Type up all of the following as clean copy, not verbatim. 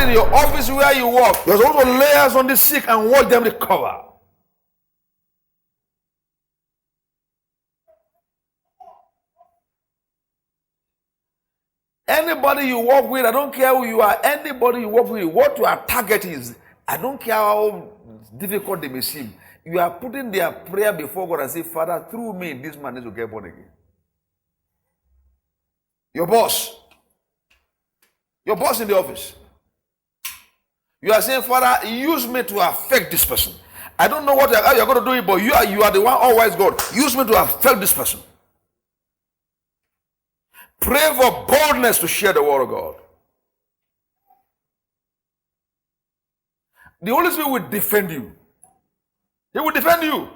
in your office where you work, there's also layers on the sick and watch them recover. Anybody you work with, I don't care who you are, anybody you work with, what your target is, I don't care how difficult they may seem. You are putting their prayer before God and say, Father, through me, this man needs to get born again. Your boss in the office. You are saying, Father, use me to affect this person. I don't know how you're going to do it, but you are the one, all-wise God. Use me to affect this person. Pray for boldness to share the word of God. The Holy Spirit will defend you. He will defend you.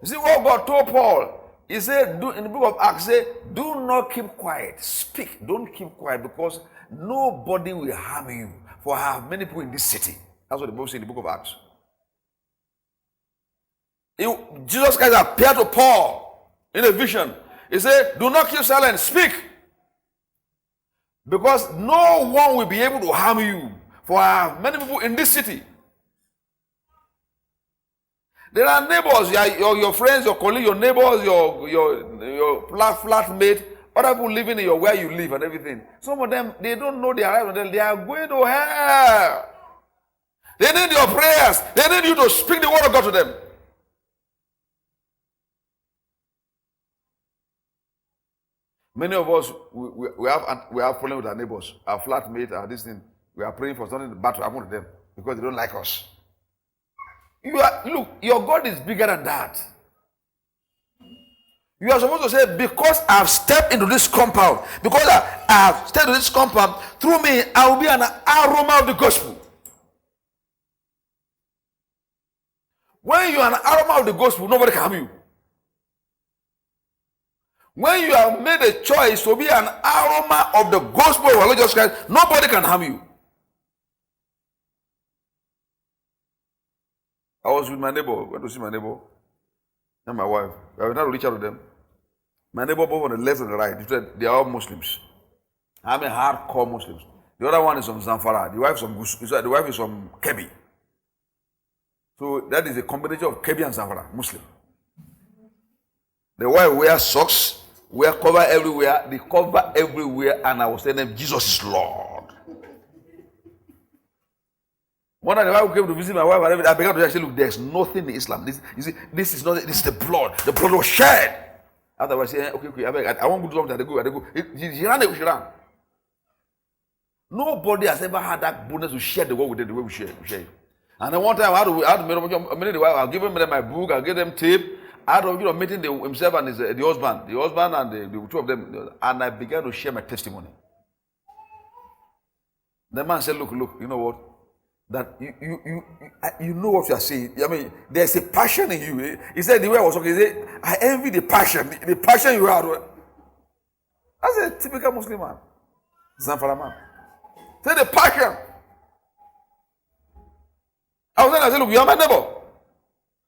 You see what God told Paul? He said, in the book of Acts, do not keep quiet. Speak. Don't keep quiet because nobody will harm you. For I have many people in this city. That's what the Bible says in the book of Acts. Jesus Christ appeared to Paul in a vision. He said, do not keep silent. Speak. Because no one will be able to harm you. For I have many people in this city. There are neighbors, your friends, your colleagues, your neighbors, your flatmate, other people living in where you live and everything. Some of them, they don't know they are alive. They are going to hell. They need your prayers. They need you to speak the word of God to them. Many of us, we have problem with our neighbors, our flatmate, our this thing. We are praying for something bad to happen to them because they don't like us. Look, your God is bigger than that. You are supposed to say, because I have stepped into this compound, because I have stepped into this compound, through me, I will be an aroma of the gospel. When you are an aroma of the gospel, nobody can harm you. When you have made a choice to be an aroma of the gospel of our Lord Jesus Christ, nobody can harm you. I was with my neighbor, went to see my neighbor and my wife. I went out to reach out to them. My neighbor both on the left and the right, they are all Muslims. I'm a hardcore Muslim. The other one is from Zamfara. The wife is from Kebbi. So that is a combination of Kebbi and Zamfara, Muslim. The wife wears socks, wear cover everywhere, they cover everywhere, and I was telling them, Jesus is Lord. One time the wife came to visit my wife, and I began to say, look, there's nothing in Islam. This is the blood. The blood was shed. After I say, okay, I won't go to something. I go. She ran. Nobody has ever had that bonus to share the word with them the way we share it. And then one time I had to meet the wife. I'll give them my book. I'll give them tape. I had to meeting himself and the husband and the two of them, and I began to share my testimony. The man said, look, you know what? That you know what you are saying. I mean, there's a passion in you. He said the way I was talking, he said, I envy the passion you had. That's a typical Muslim man. Zamfara man. Say the passion. I said, look, you are my neighbor.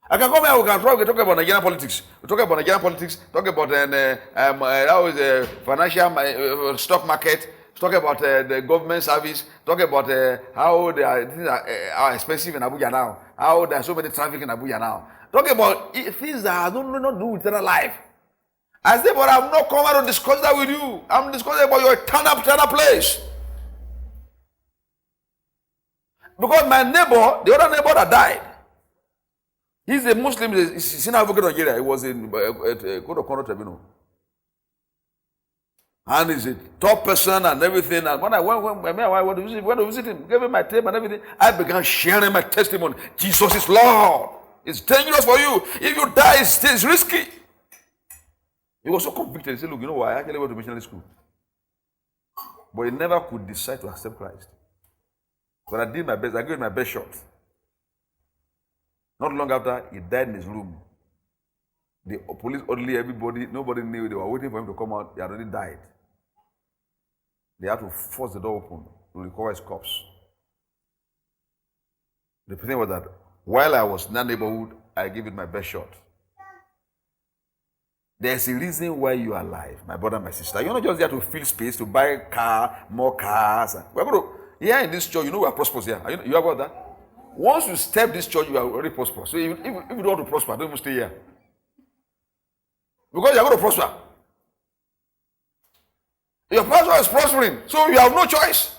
I can come here, we can talk about Nigerian politics. We talk about Nigerian politics, talk about how is the financial stock market, talk about the government service, talk about how things are expensive in Abuja now, how there are so many traffic in Abuja now. Talk about things that have nothing to do with eternal life. I said, but I'm not coming out to discuss that with you. I'm discussing about your eternal place. Because my neighbor, the other neighbor that died, he's a Muslim, he's a senior advocate of Nigeria. He was in Code of Conduct Tribunal. And he's a top person and everything. And when I went to visit him, gave him my tape and everything, I began sharing my testimony. Jesus is Lord. It's dangerous for you. If you die, it's risky. He was so convicted. He said, look, you know what? I actually went to missionary school. But he never could decide to accept Christ. But I did my best. I gave it my best shot. Not long after, he died in his room. The police, nobody knew. They were waiting for him to come out. He had already died. They had to force the door open to recover his corpse. The thing was that while I was in that neighborhood, I gave it my best shot. There's a reason why you are alive, my brother, my sister. You're not just there to fill space, to buy car, more cars. We're going to, here in this church, you know we are prosperous here. You have got that? Once you step this church, you are already prosperous. So if you don't want to prosper, don't even stay here. Because you're going to prosper. Your pastor is prospering, so you have no choice.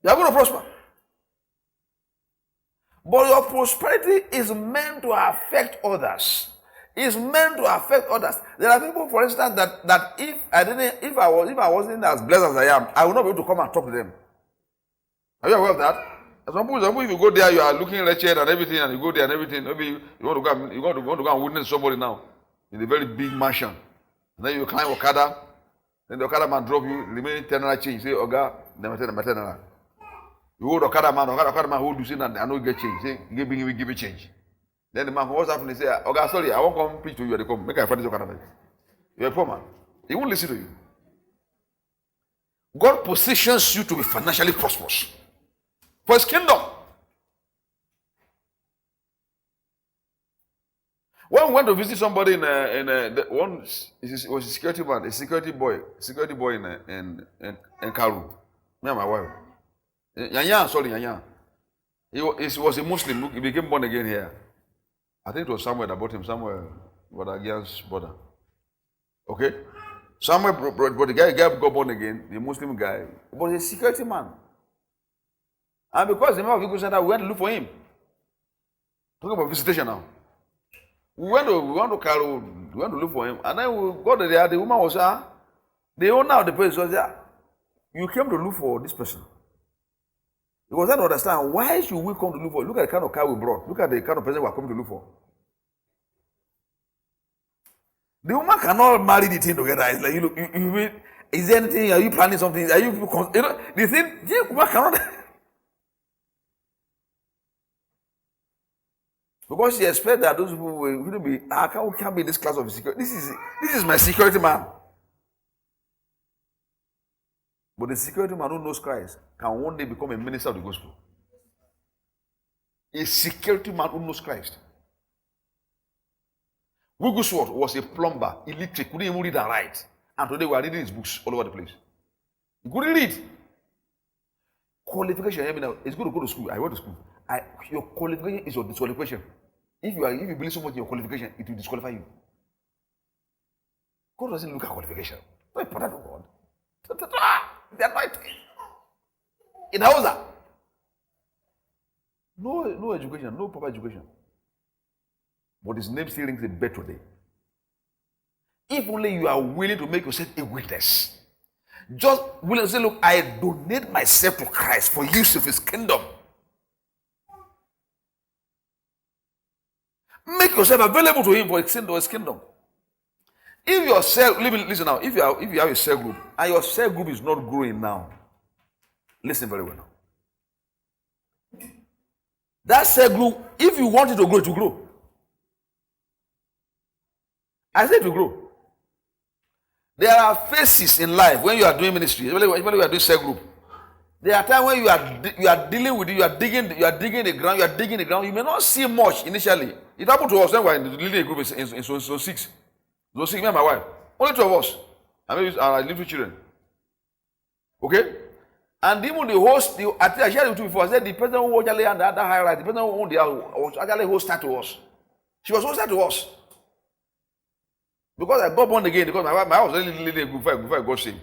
You are going to prosper. But your prosperity is meant to affect others. It's meant to affect others. There are people, for instance, that if I wasn't as blessed as I am, I would not be able to come and talk to them. Are you aware of that? Example, if you go there, you are looking wretched and everything, and you go there and everything. Maybe you want to go and witness somebody now in a very big mansion. And then you climb Okada, then the Okada man drop you, remaining 10 naira change. Say, Oga, never 10 naira. You hold Okada man hold you, say, and I know you get change. Say, give me change. Then the man, what's happening? Say, Oga, sorry, I won't come preach to you. They come, make a friend this Okada man. You're a poor man. He won't listen to you. God positions you to be financially prosperous for His kingdom. When we went to visit somebody was a security man, a security boy in Karu, me and my wife. Yanya. He was a Muslim. He became born again here. I think it was somewhere that brought him somewhere, but against border. Okay, somewhere, but the guy got born again. The Muslim guy was a security man, and because the man of Eagle Center, we went to look for him. Talking about visitation now. We went to Carol, we went to look for him, and then we got there. The woman was there. The owner of the place was there. You came to look for this person. He was trying to understand, why should we come to look for? Look at the kind of car we brought. Look at the kind of person we are coming to look for. The woman cannot marry the thing together. It's like, you is there anything? Are you planning something? Are you know, the thing, the woman cannot. Because she expects that those people will be, can't be this class of security. This is my security man. But the security man who knows Christ can one day become a minister of the gospel. A security man who knows Christ. Wigglesworth was a plumber, illiterate, couldn't even read and write. And today we are reading his books all over the place. He couldn't read. Qualification, hear me now. It's good to go to school. I went to school. Your qualification is your disqualification. If you believe so much in your qualification, it will disqualify you. God doesn't look at qualification. Not important to God. The anointing. In Hausa. No education, no proper education. But his name still rings a bell today. If only you are willing to make yourself a witness. Just willing to say, look, I donate myself to Christ for use of His kingdom. Make yourself available to Him for His kingdom. If your cell, listen now, if you have a cell group and your cell group is not growing now, listen very well now. That cell group, if you want it to grow, it will grow. I said to grow. There are phases in life when you are doing ministry, especially when you are doing cell group. There are times when you are dealing with it, you are digging the ground. You may not see much initially. It happened to us when we were leading a group in zone 6. Zone 6, me and my wife. Only two of us. And maybe our little children. Okay? And even the host, I shared it with you before. I said the person who was actually under that high rise, the person who owned the house was actually hosted to us. She was hosted to us. Because I got born again, because my house was leading a group before I got saved.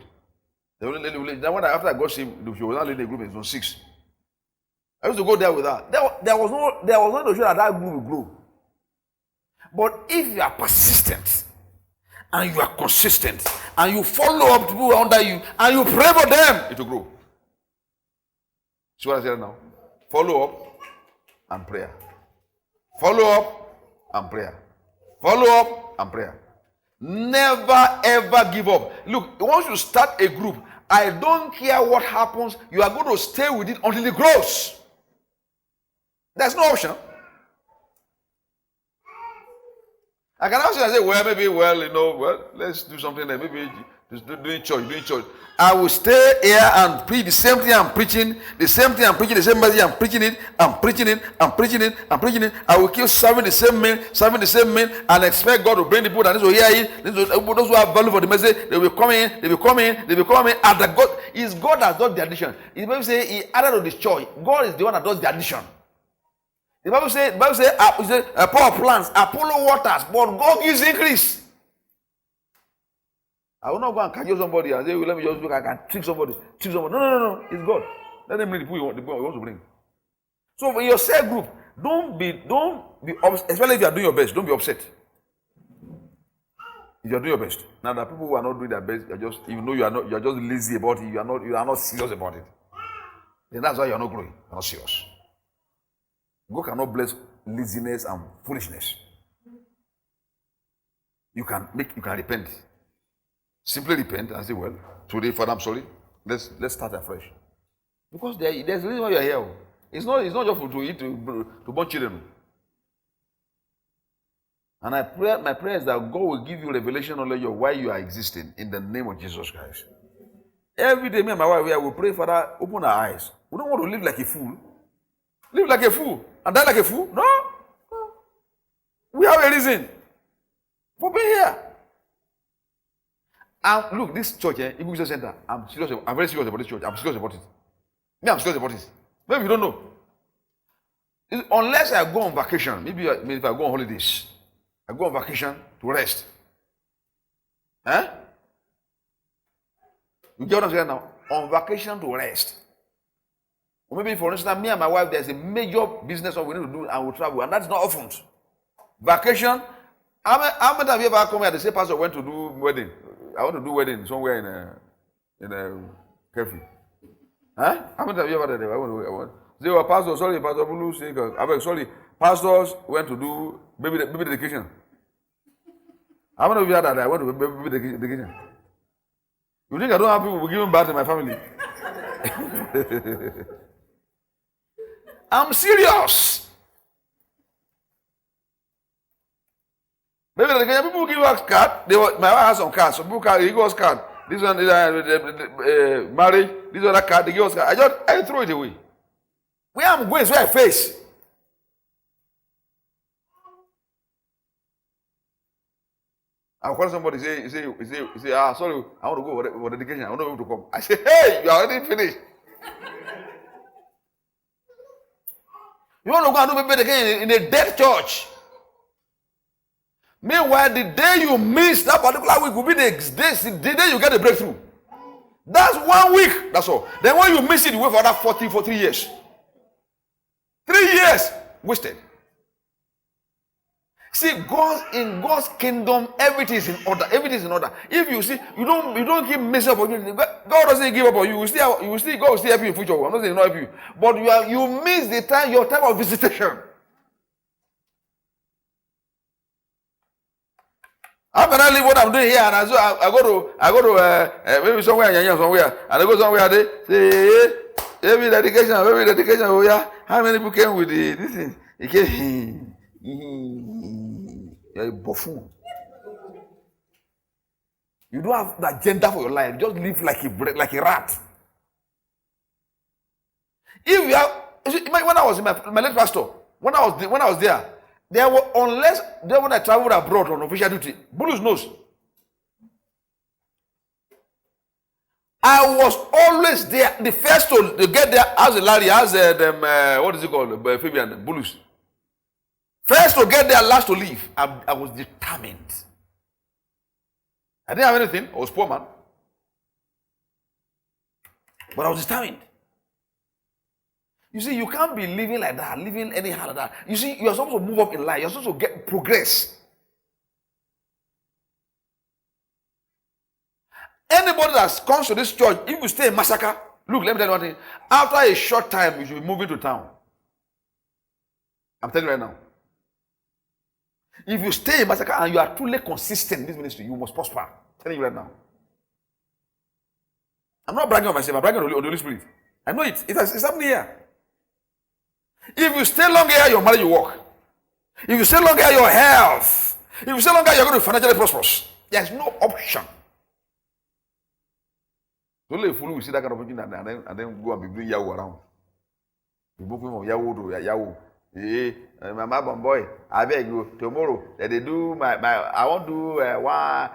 Then after I got saved, she was not leading a group in zone 6. I used to go there with her. There was no to show that group will grow. But if you are persistent, and you are consistent, and you follow up to people under you, and you pray for them, it will grow. See what I said now? Follow up and prayer. Follow up and prayer. Follow up and prayer. Never ever give up. Look, once you start a group, I don't care what happens, you are going to stay with it until it grows. There's no option. I can also say, let's do something there. Maybe doing church. I will stay here and preach the same thing I'm preaching, the same message I'm preaching it. I will keep serving the same men, and expect God to bring the people that need to hear it. Those who have value for the message, they will come in. And God is God that does the addition. The Bible says He added to this church. God is the one that does the addition. The Bible says Paul plants, Apollo waters, but God gives increase. I will not go and cajole somebody and say, well, let me just look, I can trick somebody. No. It's God. Let them bring the people he wants to bring. So in your cell group, don't be especially if you are doing your best, don't be upset. If you are doing your best. Now the people who are not doing their best, you are just lazy about it, you are not serious about it. Then that's why you are not growing. You are not serious. God cannot bless laziness and foolishness. You can repent. Simply repent and say, well, today, Father, I'm sorry. Let's start afresh. Because there's a reason why you're here. It's not just to eat, to born children. And my prayer is that God will give you revelation knowledge of why you are existing in the name of Jesus Christ. Every day, me and my wife, we will pray, Father, open our eyes. We don't want to live like a fool. Live like a fool and die like a fool? No. We have a reason for being here. And look, this church, Ibuso Center, I'm very serious about this church. I'm serious about it. I'm serious about it. Maybe you don't know. Unless I go on vacation, maybe if I go on holidays, I go on vacation to rest. Huh? You get what I'm saying now? On vacation to rest. Or maybe, for instance, me and my wife, there's a major business we need to do and we'll travel, and that's not often. Vacation. How many have you ever come here? The same pastor went to do wedding. I want to do wedding somewhere in a cafe. Huh? How many have you ever done that? They were pastors, sorry, Pastor Bulu, sorry, pastors went to do baby dedication. How many of you had that? I went to baby dedication. You think I don't have people giving birth in my family? I'm serious. Maybe the people give us card. My wife has some cards. Some people give us card. This one is marriage. This other card, they give us card. I throw it away. Where I'm going is where I face. I'll call somebody, say, sorry, I want to go for dedication. I want to come. I say, hey, you are already finished. You want to go and do baby dedication in a dead church. Meanwhile, the day you miss that particular week will be the day you get a breakthrough. That's 1 week. That's all. Then when you miss it, you wait for another 43 years. 3 years wasted. See, in God's kingdom, everything is in order. Everything is in order. If you see, you don't keep messing up on you. God doesn't give up on you. God will still help you in future. I'm not saying not help you, but you miss your time of visitation. How can I leave what I'm doing here and I go to maybe somewhere and I go somewhere they say baby dedication. Oh yeah, how many people came with this thing? He came. You're a buffoon. You don't have the agenda for your life. Just live like a rat. If you have, when I was in my late pastor, when I was there. When I traveled abroad on official duty, Bulus knows. I was always there, the first to get there as a Larry, as what is it called? Fabian, Bulus. First to get there, last to leave. I was determined. I didn't have anything. I was a poor man. But I was determined. You see, you can't be living like that, living anyhow like that. You see, you're supposed to move up in life. You're supposed to get progress. Anybody that comes to this church, if you stay in Massacre, look, let me tell you one thing. After a short time, you should be moving to town. I'm telling you right now. If you stay in Massacre and you are truly consistent in this ministry, you must prosper. I'm telling you right now. I'm not bragging on myself. I'm bragging on the Holy Spirit. I know it. It's happening here. If you stay longer here, your marriage will work. If you stay longer here, your health. If you stay longer, you're going to be financially prosperous. There's no option. So only a fool will see that kind of thing and then go and be doing Yahoo around. You book him from Yahoo to Yahoo. Hey, my mom boy, I beg you, tomorrow that they do my I want to do one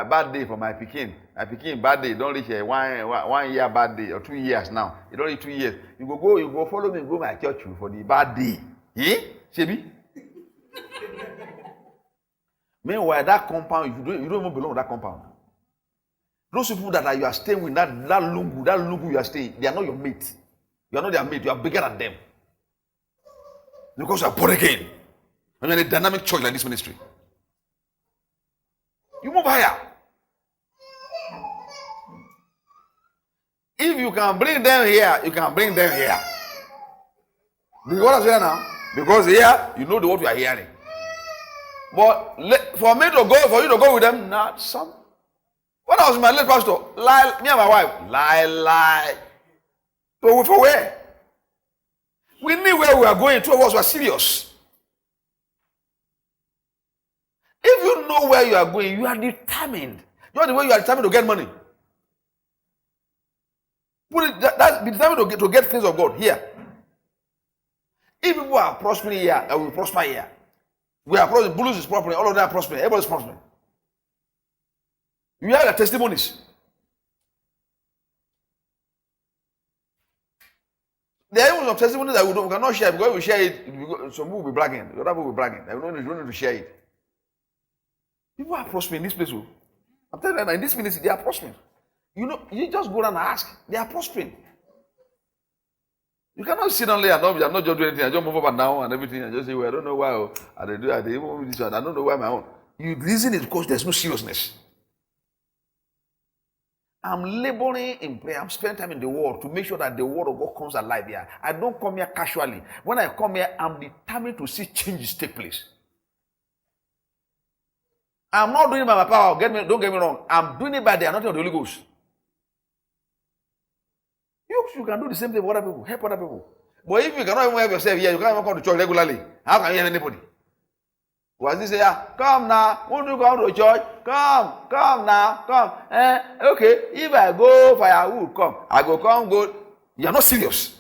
bad day for my Pekin. My Pekin bad day, don't reach 1 year bad day or 2 years now. You don't reach 2 years. You go follow me, go my church for the bad day. Eh? Shebi? Meanwhile, that compound, you don't even belong to that compound. Those people that you are staying with, that lungu you are staying, they are not your mate. You are not their mate, you are bigger than them. Because you are born again. And you are in a dynamic church like this ministry. You move higher. If you can bring them here, you can bring them here. Because what I'm saying now? Because here, you know the word you are hearing. But for you to go with them, not some. When I was my late pastor, me and my wife, lie. So for where? We knew where we were going. Two of us were serious. If you know where you are going, you are determined. You know the way you are determined to get money. Be determined to get things of God here. If people are prospering here, I will prosper here. We are prospering. Bulus is prospering. All of them are prospering. Everybody is prospering. You have the testimonies. There are some testimonies that we cannot share because we share it. Some people will be bragging. The other people will be bragging. We don't need to share it. People are prospering in this place. I'm telling you that in this ministry, they are prospering. You know, you just go down and ask. They are prospering. You cannot sit down there and not just do anything. I just move up and down and everything and just say, well, I don't know why. I don't know why my own. The reason is because there's no seriousness. I'm laboring in prayer. I'm spending time in the word to make sure that the word of God comes alive here. I don't come here casually. When I come here, I'm determined to see changes take place. I'm not doing it by my power. Don't get me wrong. I'm doing it by the anointing of the Holy Ghost. You can do the same thing for other people. Help other people. But if you cannot even help yourself here, you can't even come to church regularly. How can you help anybody? Was this say, come now, won't you come to church? Come now, come. Okay, if I go firewood, come. I go. You are not serious.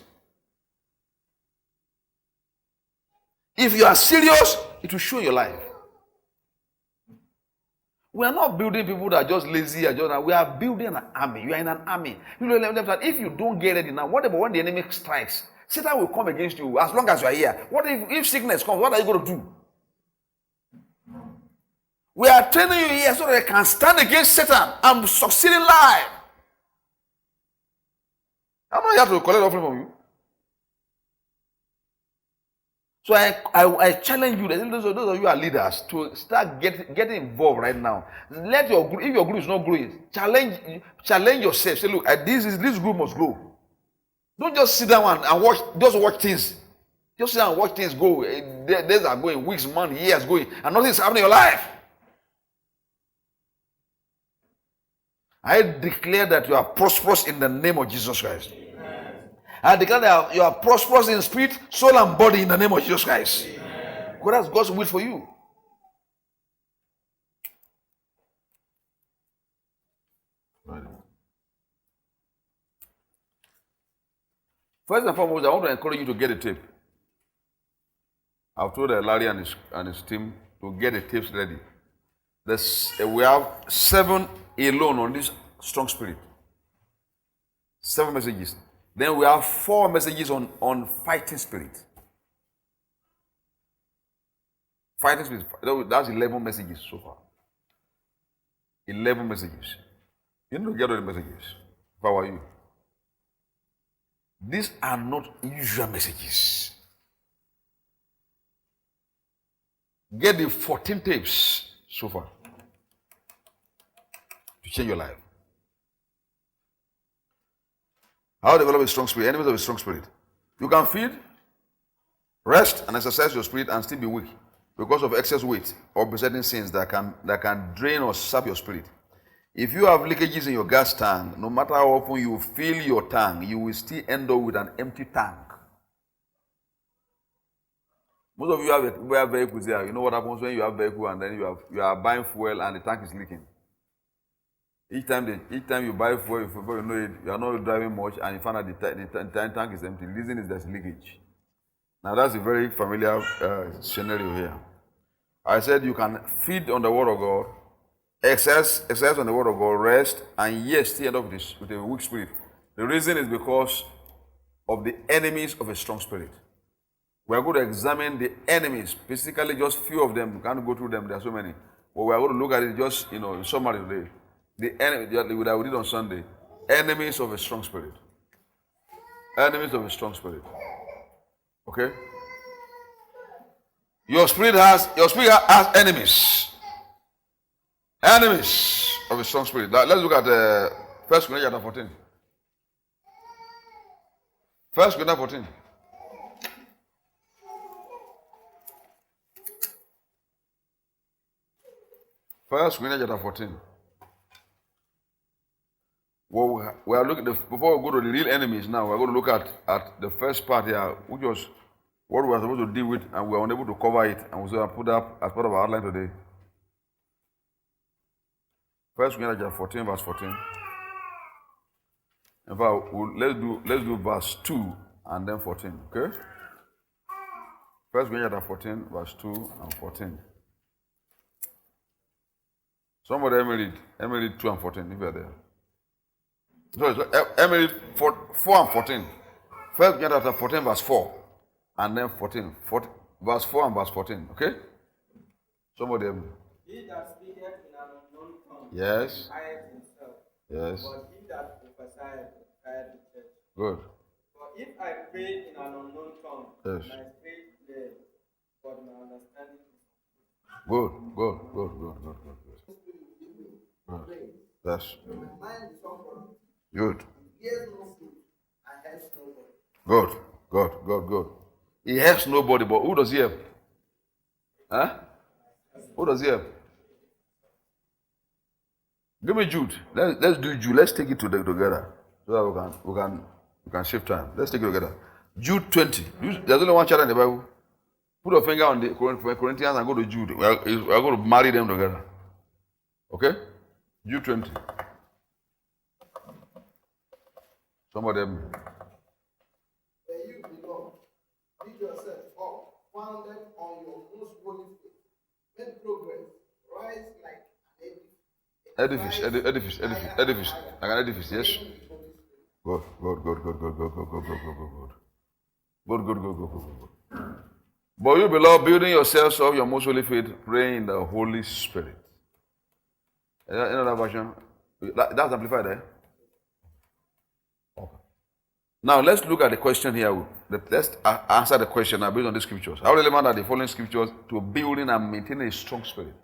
If you are serious, it will show your life. We are not building people that are just lazy. We are building an army. You are in an army. If you don't get ready now, whatever when the enemy strikes, Satan will come against you as long as you are here. What if sickness comes? What are you going to do? We are training you here so that you can stand against Satan and succeed in life. I'm not here to collect offering from you. So I challenge you, those of you who are leaders, to start getting involved right now. If your group is not growing, challenge yourself. Say, look, this group must grow. Don't just sit down and watch things. Just sit down and watch things go. Days are going, weeks, months, years going, and nothing is happening in your life. I declare that you are prosperous in the name of Jesus Christ. I declare that you are prosperous in spirit, soul, and body in the name of Jesus Christ. Because that's God's will for you. First and foremost, I want to encourage you to get a tape. I've told Larry and his team to get the tapes ready. We have 7 alone on this strong spirit. 7 messages. Then we have 4 messages on fighting spirit. Fighting spirit. That's 11 messages so far. 11 messages. You need to get all the messages. If I were you. These are not usual messages. Get the 14 tapes so far to change your life. How to develop a strong spirit? Enemies of a strong spirit. You can feed, rest, and exercise your spirit and still be weak because of excess weight or besetting sins that can drain or sap your spirit. If you have leakages in your gas tank, no matter how often you fill your tank, you will still end up with an empty tank. Most of you have vehicles there. You know what happens when you have vehicle and then you are buying fuel and the tank is leaking. Each time you buy fuel, before you know it, you are not driving much, and you find out the tank is empty. The reason is there's leakage. Now that's a very familiar scenario here. I said you can feed on the word of God, exercise on the word of God, rest, and yes, still end up with a weak spirit. The reason is because of the enemies of a strong spirit. We are going to examine the enemies, basically just few of them. We can't go through them, there are so many. But we are going to look at it just, in summary today. The enemy that we did on Sunday, enemies of a strong spirit. Enemies of a strong spirit. Okay? Your spirit has enemies. Enemies of a strong spirit. Now, let's look at 1 Corinthians chapter 14. 1 Corinthians 14. 1 Corinthians chapter 14. Well, we are looking before we go to the real enemies now. We are going to look at the first part here, which was what we are supposed to deal with, and we are unable to cover it, and we will put that as part of our outline today. 1 Corinthians chapter 14, verse 14. In fact, let's do verse 2 and then 14. Okay? 1 Corinthians chapter 14, verse 2 and 14. Somebody let me read 2 and 14 if you are there. So let me read 4 and 14. 1 Corinthians chapter 14, verse 4. And then 14. Verse 4 and verse 14. Okay? Somebody help me. He that speaketh in an unknown tongue yes. hides himself. Yes. But he that prophesieth edifieth the church. Good. For if I pray in an unknown tongue, yes. my spirit lives, but my understanding is good. Yes. my mind is on Good. hears no food and helps nobody. Good. He helps nobody, but who does he help? Huh? Who does he help? Give me Jude. Let's do Jude. Let's take it together so that we can save time. Let's take it together. Jude 20. There's only one chapter in the Bible. Put a finger on the Corinthians and go to Jude. We are going to marry them together. Okay? Jude 20. Somebody help me. Where you belong, build yourself up, founded on your most holy faith. Make progress, rise like an Edifice. Like an edifice, yes? Good. But you, beloved, building yourselves up your most holy faith, praying in the Holy Spirit. Is that another version? That's amplified there. Okay. Now let's look at the question here. Let's answer the question now based on the scriptures. How relevant are the following scriptures to building and maintaining a strong spirit?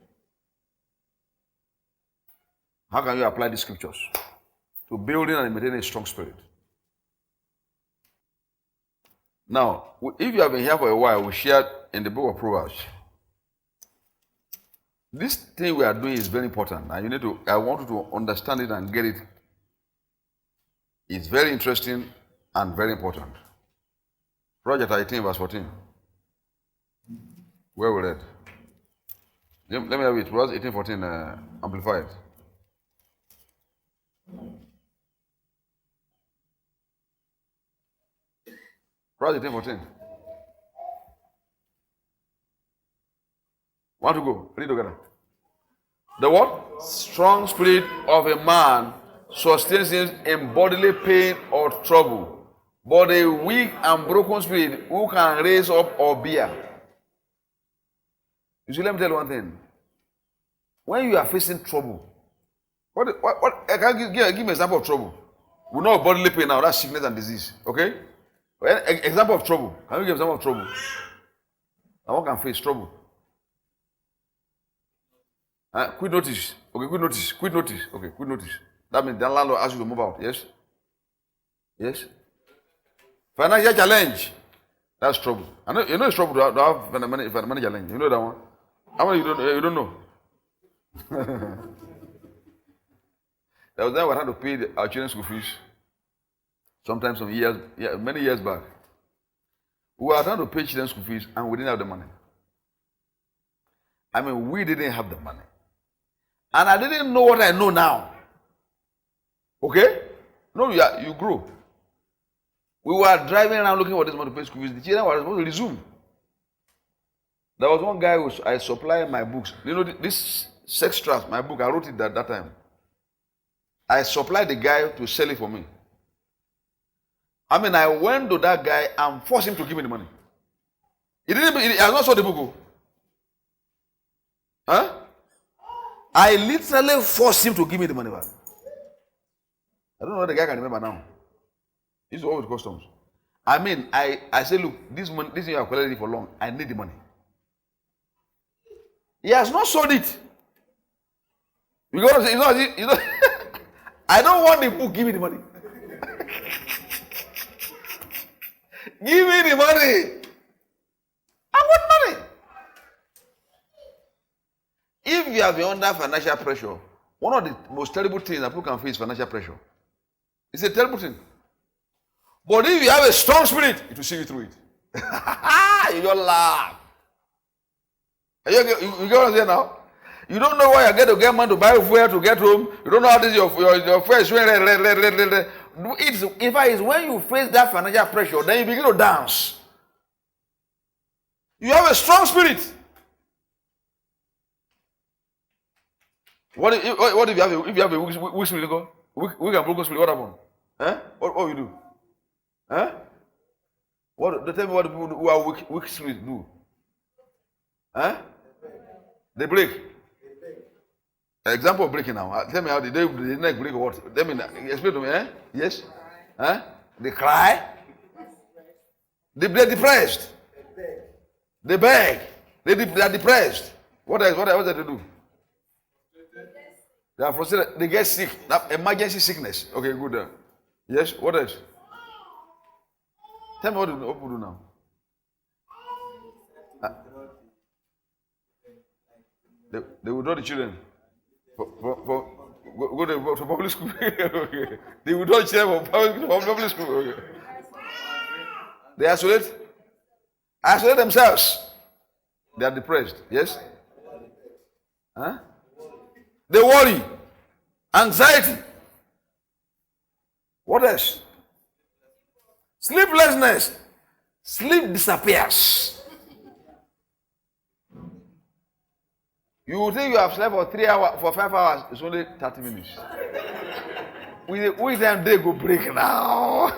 How can you apply these scriptures to building and maintaining a strong spirit? Now, if you have been here for a while, we shared in the book of Proverbs. This thing we are doing is very important, and I want you to understand it and get it. It's very interesting and very important. Proverbs 18, verse 14. Where we read? Let me have it. Proverbs 18, 14, amplified. Proverbs 18, 14. Want to go? Read together. The what? Strong spirit of a man sustains him in bodily pain or trouble, but a weak and broken spirit who can raise up or bear. You see, let me tell you one thing. When you are facing trouble, what I can give me an example of trouble. We know bodily pain now, that's sickness and disease. Okay? Example of trouble. Can you give an example of trouble? And one can face trouble. Quit notice. Okay, quit notice. Okay, quit notice. That means the landlord asks you to move out. Yes? Yes? Financial challenge. That's trouble. I know, you know it's trouble to have financial challenge. You know that one? How many you don't know? There was time we had to pay our children's school fees. Sometimes many years back. We were trying to pay children's school fees and we didn't have the money. We didn't have the money. And I didn't know what I know now. Okay? No, you grow. We were driving around looking for this money to pay school fees. The children were supposed to resume. There was one guy who I supplied my books. You know, this sex trust, my book, I wrote it at that time. I supplied the guy to sell it for me. I mean, I went to that guy and forced him to give me the money. He has not sold the book. Huh? I literally forced him to give me the money back. I don't know what the guy can remember now. He's always customs. I mean, I said, look, this money, this thing you have collected for long. I need the money. He has not sold it. Because it's not I don't want the book, give me the money. Give me the money. I want money. If you have been under financial pressure, one of the most terrible things that people can face is financial pressure. It's a terrible thing. But if you have a strong spirit, it will see you through it. You don't laugh. You get what I'm saying now? You don't know why you get to get money to buy fuel to get home. You don't know how this your fuel is. In fact, it's when you face that financial pressure, then you begin to dance. You have a strong spirit. What if you have a weak spirit? Weak and broken spirit. What happens? Huh? What you do? Huh? Tell me what people who are weak spirit do. Huh? They break. Example of breaking now. Tell me how the neck break or what? Tell me, explain to me. Eh? Yes? Huh? They cry. They're depressed. They beg. They're depressed. What else? What else do they do? They are frustrated. They get sick. Emergency sickness. Okay, good. Yes? What else? Tell me what people do now. They withdraw the children for public school. Okay. They withdraw the children for public school. Okay. They isolate themselves. They are depressed. Yes? Huh? They worry. Anxiety. What else? Sleeplessness. Sleep disappears. You will think you have slept for 3 hours, for 5 hours. It's only 30 minutes. With them, they go break now.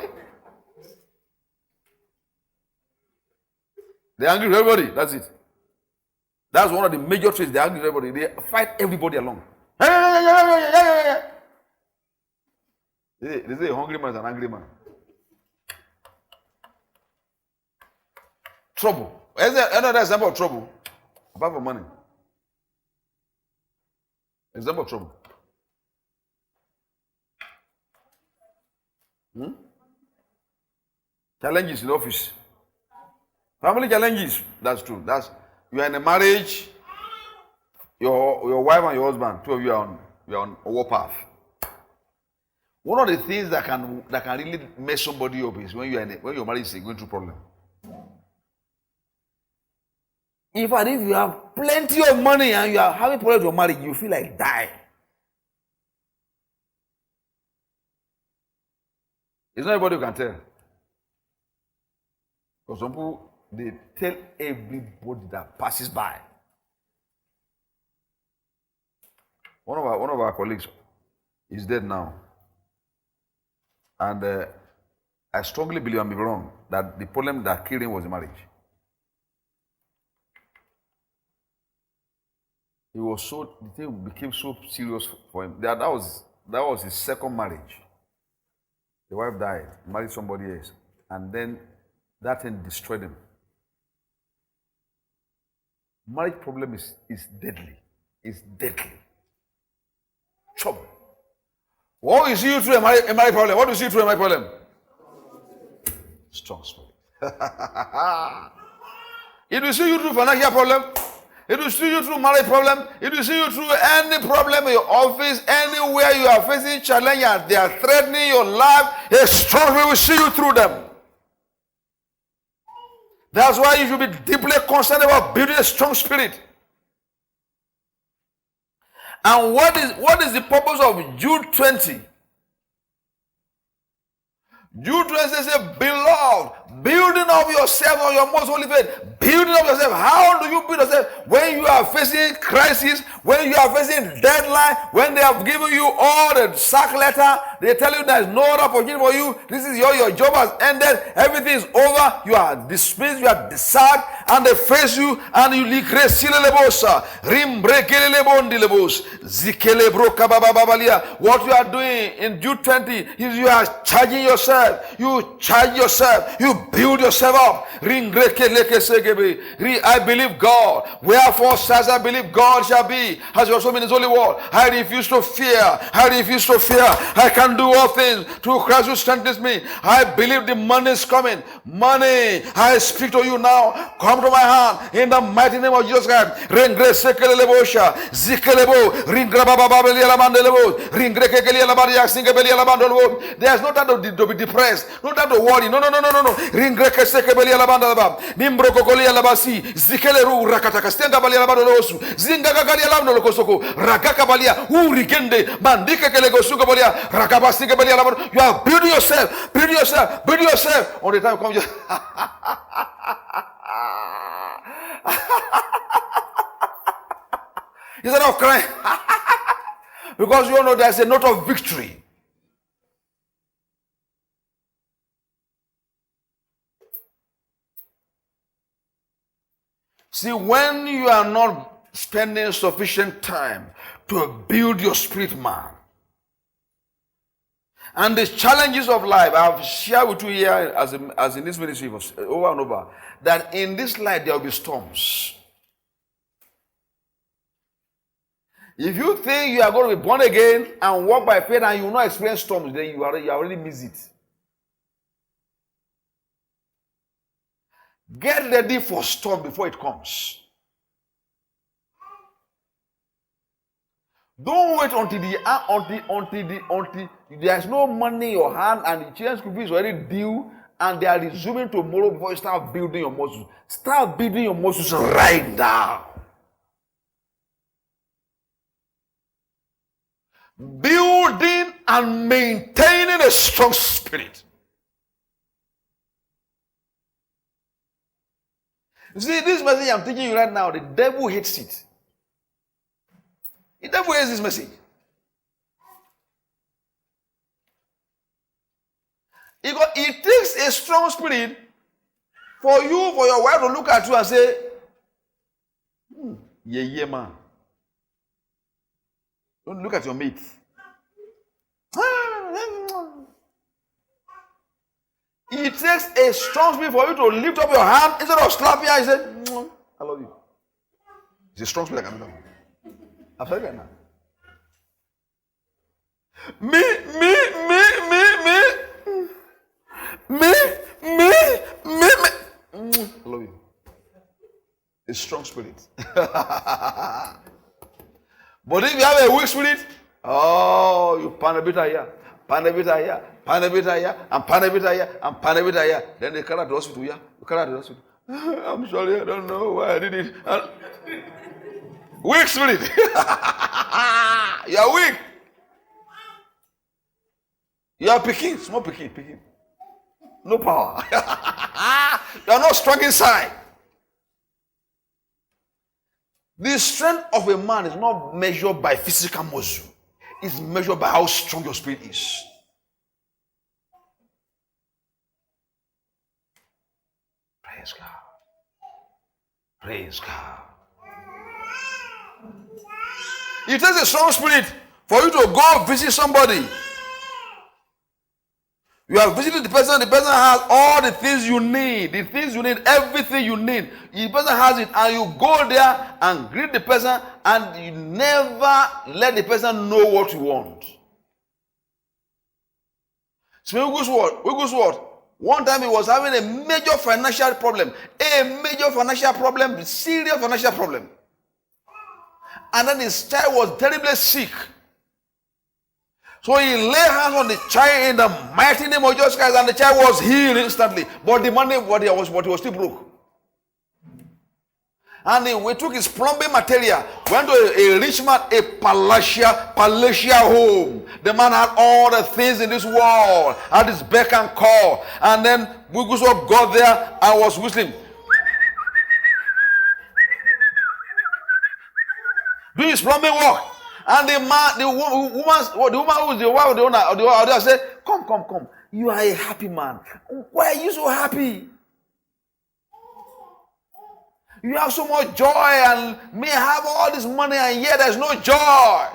They're angry with everybody. That's it. That's one of the major traits. They're angry with everybody. They fight everybody along. They say a hungry man is an angry man. Trouble. Is there another example of trouble? Apart from money. Example of trouble. Challenges in the office. Family challenges. That's true. You are in a marriage. Your wife and your husband, two of you are on a war path. One of the things that can really mess somebody up is when your marriage is going through problem. If you have plenty of money and you are having problems with your marriage, you feel like dying. It's not everybody who can tell. Because some people, they tell everybody that passes by. One of our colleagues is dead now. And I strongly believe, I may be wrong, that the problem that killed him was the marriage. The thing became so serious for him. That was his second marriage. The wife died, married somebody else, and then that thing destroyed him. Marriage problem is deadly. It's deadly. Trouble. What do you see you through a marriage problem? What do you see through a marriage problem? Strong spirit. It will see you through financial problem. It will see you through marriage problem. It will see you through any problem in your office, anywhere you are facing challenge and they are threatening your life. A strong spirit will see you through them. That's why you should be deeply concerned about building a strong spirit. And what is the purpose of Jude 20? Jude 20 says, beloved, building of yourself on your most holy faith. Building of yourself. How do you build yourself? When you are facing crisis, when you are facing deadline, when they have given you all the sack letter, they tell you there is no other opportunity for you. This is your job has ended. Everything is over. You are dismissed. You are sacked, and they face you, and you what you are doing in Jude 20 is you are charging yourself. You charge yourself. You build yourself up. I believe God. Wherefore says I believe God shall be, as also in his holy word. I refuse to fear. I refuse to fear. I can do all things through Christ who strengthens me. I believe the money is coming. Money, I speak to you now. Come to my hand in the mighty name of Jesus Christ. There's no time to be depressed, no time to worry. No. You are building yourself. On the time comes, just instead of crying, because you know there's a note of victory. See, when you are not spending sufficient time to build your spirit man, and the challenges of life, I've shared with you here as in this ministry over and over, that in this life there will be storms. If you think you are going to be born again and walk by faith and you will not experience storms, then you already miss it. Get ready for storm before it comes. Don't wait until there is no money in your hand and the children's school fees is already due and they are resuming tomorrow before you start building your muscles. Start building your muscles right now. Building and maintaining a strong spirit. You see, this message I'm teaching you right now, the devil hates it. The devil hates this message. It takes a strong spirit for your wife to look at you and say, yeah, man. Don't look at your mate. It takes a strong spirit for you to lift up your hand instead of slapping her and say, I love you. It's a strong spirit like another one. I've said that now. Me. I love you. A strong spirit. But if you have a weak spirit, you pan a bit here, pan a bit here, pan a bit here, and pan a bit here, and pan a bit here. Then they carry the hospital here. You carry the hospital. I'm sorry, I don't know why I did it. Weak spirit. You are weak. You are picking, small picking. No power. You are not strong inside. The strength of a man is not measured by physical muscle. It's measured by how strong your spirit is. Praise God. Praise God. It takes a strong spirit for you to go visit somebody. You have visited the person has all the things you need, everything you need. The person has it, and you go there and greet the person, and you never let the person know what you want. So Wigglesworth, one time he was having a major financial problem, serious financial problem. And then his child was terribly sick. So he laid hands on the child in the mighty name of Jesus Christ, and the child was healed instantly. But the money, what he was still broke. And we took his plumbing material, went to a rich man, a palatial home. The man had all the things in this world, had his beck and call. And then we just got there and was whistling. Doing his plumbing work. And the woman who is the wife of the owner of the owner said, come. You are a happy man. Why are you so happy? You have so much joy and may have all this money and yet there's no joy.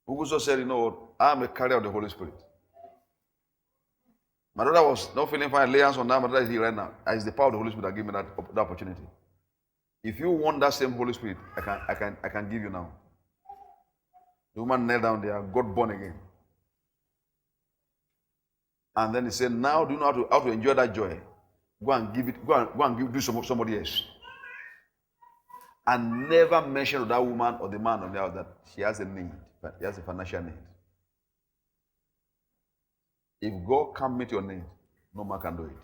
Uguso said, you know what? I'm a carrier of the Holy Spirit. My daughter was not feeling fine. Lay hands on that. My daughter is here right now. It's the power of the Holy Spirit that gave me that opportunity. If you want that same Holy Spirit, I can give you now. The woman knelt down there, got born again. And then he said, now do you know how to enjoy that joy? Go and give it, go and give it to somebody else. And never mention to that woman or the man on the house that she has a need, he has a financial need. If God can't meet your need, no man can do it.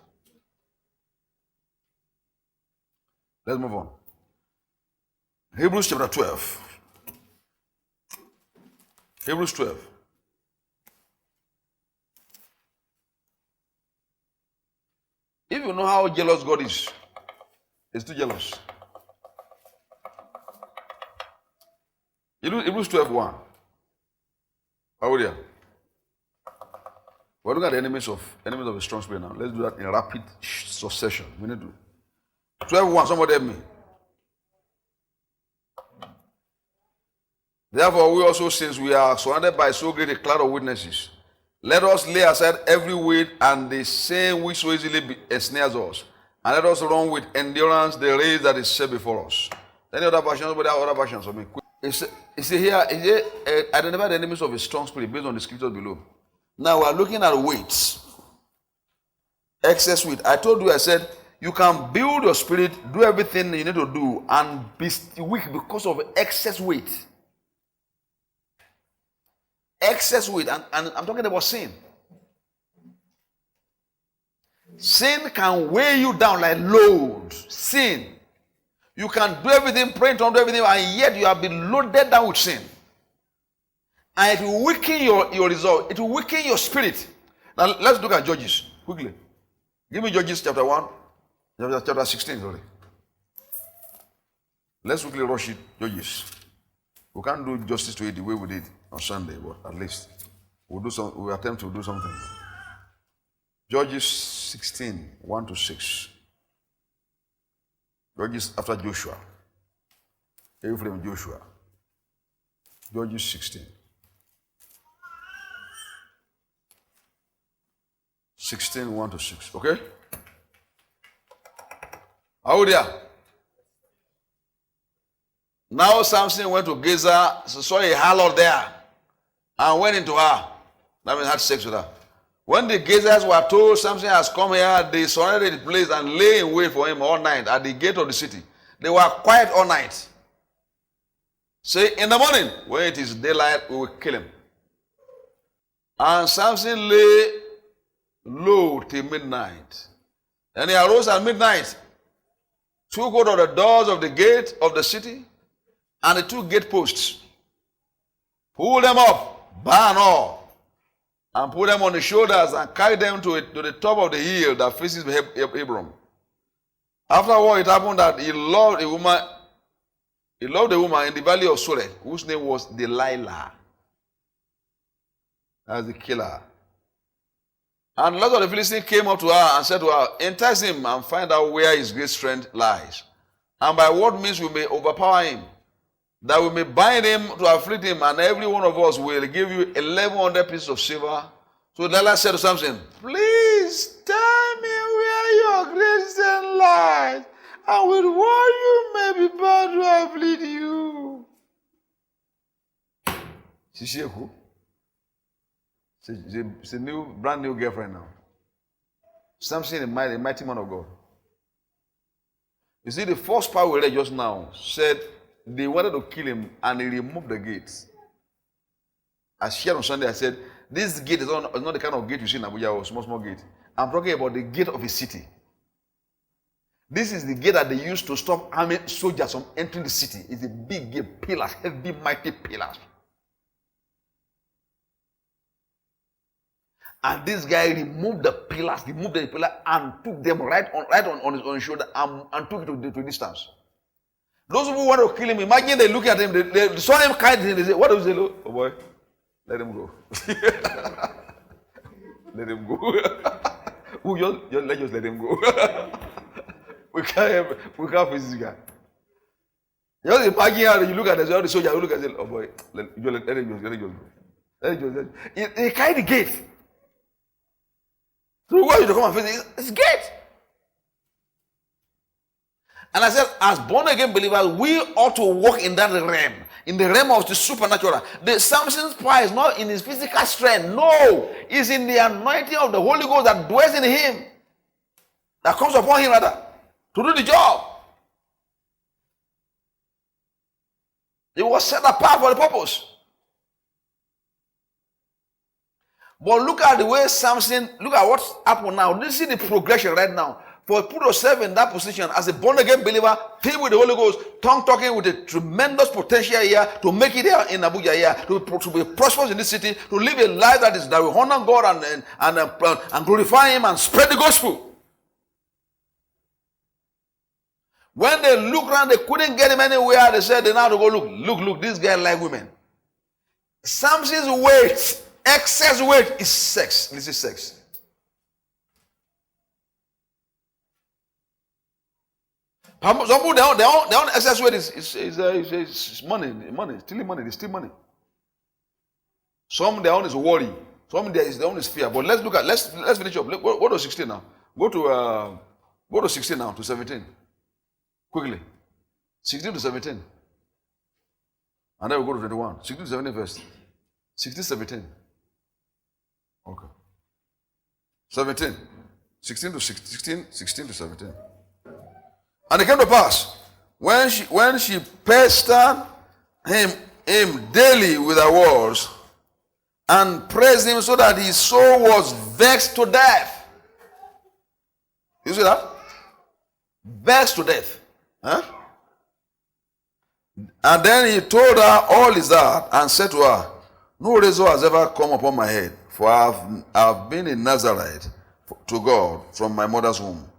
Let's move on. Hebrews chapter 12. Hebrews 12. If you know how jealous God is, he's too jealous. Hebrews 12:1. How are you? We're looking at the enemies of a strong spirit now. Let's do that in rapid succession. We need to. 12:1. Somebody help me. Therefore, we also, since we are surrounded by so great a cloud of witnesses, let us lay aside every weight and the sin which so easily ensnares us, and let us run with endurance the race that is set before us. Any other versions? Somebody have other versions of me? It's here. Identify the enemies of a strong spirit based on the scriptures below. Now we are looking at weights. Excess weight. I told you, I said, you can build your spirit, do everything you need to do, and be weak because of excess weight. Excess weight, and I'm talking about sin. Sin can weigh you down like load. Sin. You can do everything, pray to do everything, and yet you have been loaded down with sin. And it will weaken your resolve. It will weaken your spirit. Now let's look at Judges quickly. Give me Judges chapter 1, chapter 16. Sorry. Let's quickly rush it, Judges. We can't do justice to it the way we did on Sunday, but at least we'll attempt to do something. Judges 16, 1-6. Judges after Joshua. Ephraim, Joshua. Judges 16. 16, 1-6. Okay? How there? Now Samson went to Gaza, saw a harlot there, and went into her. That means had sex with her. When the Gazers were told Samson has come here, they surrounded the place and lay in wait for him all night at the gate of the city. They were quiet all night. Say, in the morning, when it is daylight, we will kill him. And Samson lay low till midnight. And he arose at midnight, took hold of the doors of the gate of the city, and the two gate posts, pulled them up, bar and all, and put them on the shoulders and carried them to the top of the hill that faces Hebron. Afterward, it happened that he loved a woman in the valley of Sorek, whose name was Delilah. That's the killer. And lots of the Philistines came up to her and said to her, entice him and find out where his great strength lies, and by what means we may overpower him, that we may bind him to afflict him, and every one of us will give you 1,100 pieces of silver. So Delilah said to Samson, please tell me where your great strength lies, and with what you may be bound to afflict you. She's who? She's a brand new girlfriend now. Samson, a mighty man of God. You see, the first part we read just now said they wanted to kill him and he removed the gates. I shared on Sunday, I said, this gate is not the kind of gate you see in Abuja or small gate. I'm talking about the gate of a city. This is the gate that they used to stop army soldiers from entering the city. It's a big gate, pillars, heavy, mighty pillars. And this guy removed the pillars, and took them right on his own shoulder and took it to a distance. Those who want to kill him, imagine they look at him, they saw him carry him, they say, what do you say? Oh boy, let him go. Let him go. Let's just let him go. we can't face this guy. Just imagine how you look at the soldier, you look at him, oh boy, let him go. He carried the gate. So who are you to come and face it? It's gate. And I said, as born again believers, we ought to walk in that realm, in the realm of the supernatural. The Samson's power is not in his physical strength. No, it's in the anointing of the Holy Ghost that dwells in him, that comes upon him rather, to do the job. He was set apart for the purpose. But look at the way Samson, look at what's happened now. Do you see the progression right now? For put yourself in that position as a born-again believer, filled with the Holy Ghost, tongue-talking with a tremendous potential here to make it here in Abuja here, to be prosperous in this city, to live a life that will honor God and glorify Him and spread the gospel. When they look around, they couldn't get him anywhere. They said they now have to go look, this guy like women. Samson's weight, excess weight is sex. This is sex. Some people, their own excess weight is money, stealing money, they steal money. Some their own is worry. Some their own is fear. But let's finish up. Go to 16 now. Go to 16 now to 17. Quickly. 16 to 17. And then we'll go to 21. 16 to 17 first. 16, 17. Okay. 17. 16 to 17. And it came to pass, when she pestered him daily with her words, and praised him so that his soul was vexed to death. You see that? Vexed to death. Huh? And then he told her all his heart and said to her, no razor has ever come upon my head, for I have been a Nazarite to God from my mother's womb.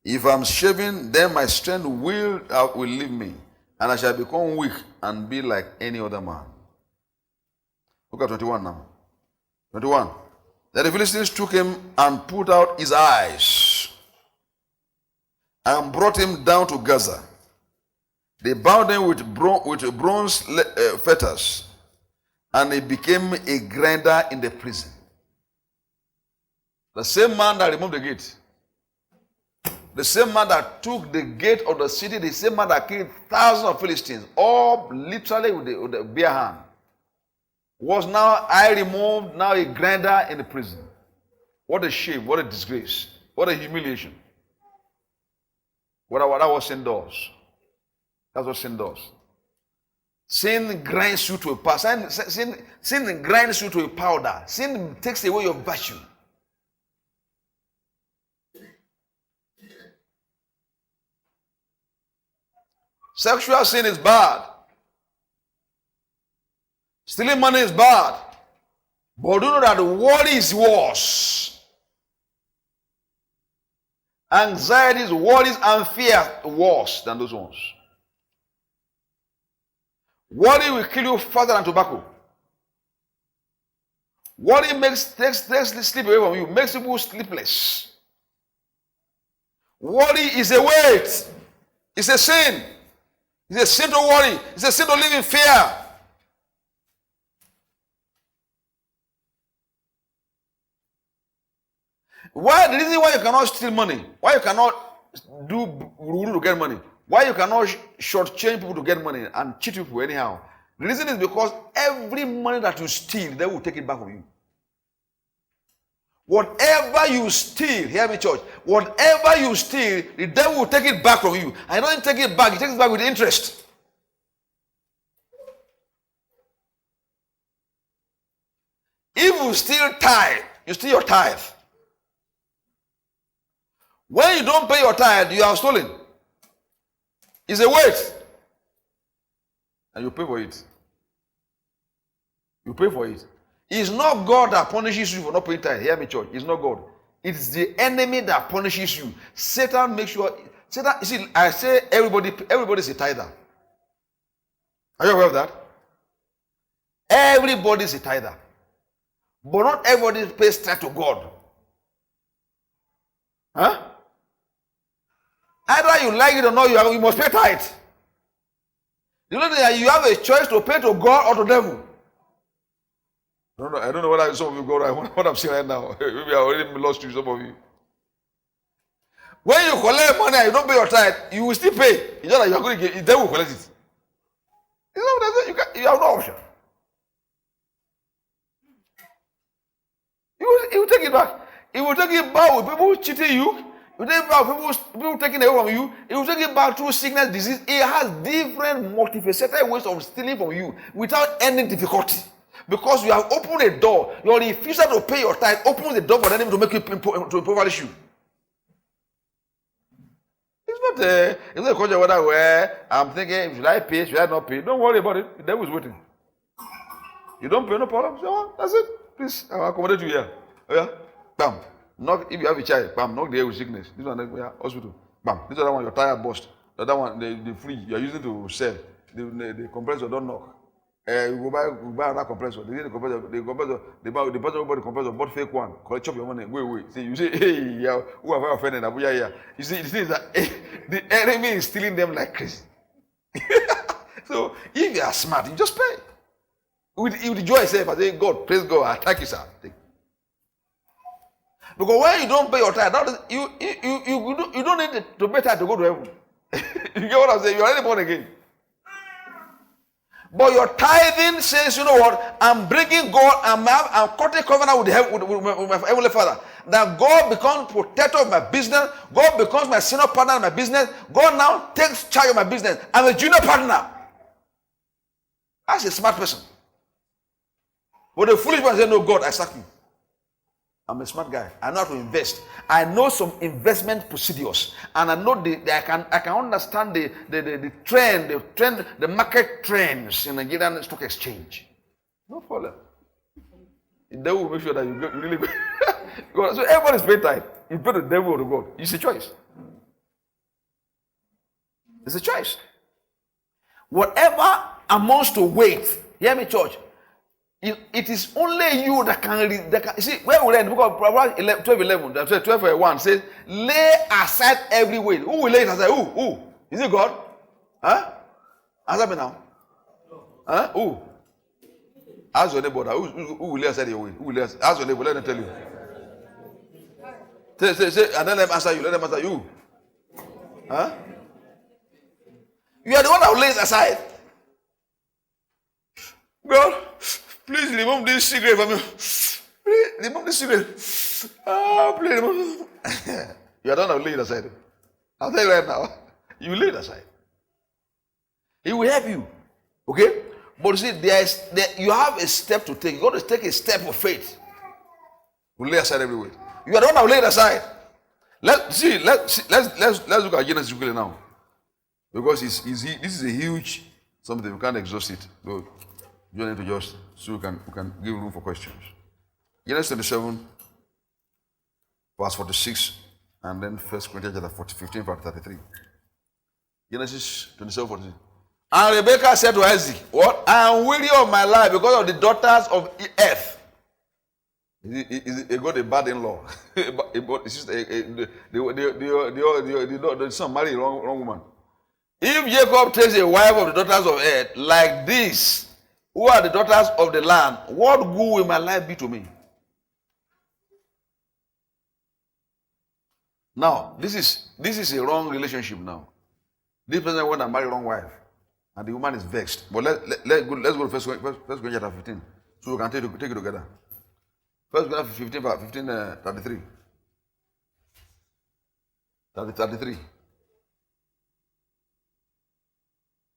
If I'm shaven, then my strength will leave me, and I shall become weak and be like any other man. Look at 21 now. 21. Then the Philistines took him and put out his eyes and brought him down to Gaza. They bound him with bronze fetters, and he became a grinder in the prison. The same man that removed the gate, the same man that took the gate of the city, the same man that killed thousands of Philistines, all literally with the bare hand, was now removed, now a grinder in the prison. What a shame, what a disgrace, what a humiliation. What was sin does. That's what sin does. Sin grinds you to a powder. Sin grinds you to a powder. Sin takes away your virtue. Sexual sin is bad. Stealing money is bad. But do you know that worry is worse? Anxieties, worries, and fear worse than those ones. Worry will kill you faster than tobacco. Worry takes the sleep away from you, makes people sleepless. Worry is a weight. It's a sin. It's a sin to worry. It's a sin to live in fear. The reason why you cannot steal money, why you cannot do to get money, why you cannot shortchange people to get money and cheat people anyhow, the reason is because every money that you steal, they will take it back from you. Whatever you steal, hear me church, whatever you steal, the devil will take it back from you. And he doesn't take it back, he takes it back with interest. If you steal tithe, you steal your tithe. When you don't pay your tithe, you are stolen. It's a weight. And you pay for it. You pay for it. It's not God that punishes you for not paying tithe. Hear me, church. It's not God. It's the enemy that punishes you. Satan makes sure. Satan, you see, I say everybody is a tither. Are you aware of that? Everybody is a tither. But not everybody pays tithe to God. Huh? Either you like it or not, you must pay tithe. You know that you have a choice to pay to God or to devil. I don't know what some of you go what I'm saying right now. Maybe I already lost you, some of you. When you collect money and you don't pay your tithe, you will still pay. It's just like you're going to get it, they will collect it. You know, you have no option. He will take it back. He will take it back with people cheating you. He will take it back with people taking it away from you. He will take it back through sickness, disease. It has different multifaceted ways of stealing from you without any difficulty. Because you have opened a door. Your refusal to pay your tithe opens the door for the enemy to make you to impoverish you. It's not a question where I'm thinking, should I pay, should I not pay? Don't worry about it. The devil is waiting. You don't pay, no problem. So that's it. Please, I'll accommodate you here. Oh, yeah? Bam. Knock, if you have a child, bam, knock the air with sickness. This one, yeah, hospital. Bam. This other one, your tire burst. The other one, the free, you're using to sell. The compressor, don't knock. You buy another compressor. They need the compressor. They buy the compressor, bought fake one. Collect chop your money. Wait. See, you say, hey, yeah, who have I offended? Abuja, yeah. You see, the thing is that the enemy is stealing them like crazy. So if you are smart, you just pay. With joy, say, I say, God, praise God, I thank you, sir. Because when you don't pay your tithe, you don't need to pay tithe to go to heaven. You get what I'm saying? You're already born again. But your tithing says, you know what? I'm bringing God, I'm cutting covenant with my Heavenly Father. That God becomes protector of my business. God becomes my senior partner in my business. God now takes charge of my business. I'm a junior partner. That's a smart person. But the foolish person says, no, God, I sack you. I'm a smart guy. I know how to invest. I know some investment procedures, and I know I can understand the trend, the market trends in Nigerian stock exchange. No problem. The devil will make sure that you really go. So everybody's paying tithe. You pay the devil or to God. It's a choice. It's a choice. Whatever amounts to weight, hear me, church. It is only you that can you see, where we learn, because Proverbs 12:1 says, lay aside every weight. Who will lay it aside? Who? Is it God? Huh? Answer me now. Huh? Who? Ask your neighbor. Who will lay aside your weight? Who will lay aside? Ask your neighbor, let them tell you. Say, and then let them answer you. Let them answer you. Huh? You are the one that will lay it aside. God, please remove this cigarette from me. Please remove this cigarette. Please remove. You are the one that will lay it aside. I'll tell you right now. You lay it aside. He will help you. Okay? But you see, you have a step to take. You got to take a step of faith. You lay aside every weight. You are the one that will lay it aside. Let's look at Genesis quickly now. Because this is a huge something. We can't exhaust it. So you need to just so we can give room for questions. Genesis 27, verse 46, and then 1 Corinthians chapter 15, verse 33. Genesis 27, 46. And Rebekah said to Isaac, what? I am weary of my life because of the daughters of earth. He got a bad in-law. The son married a wrong woman. If Jacob takes a wife of the daughters of earth like this, who are the daughters of the land, what good will my life be to me? Now, this is a wrong relationship now. This person went and married a wrong wife, and the woman is vexed. But let's go to 1 Corinthians chapter 15, so we can take it together. 1 Corinthians 15, 33. 33.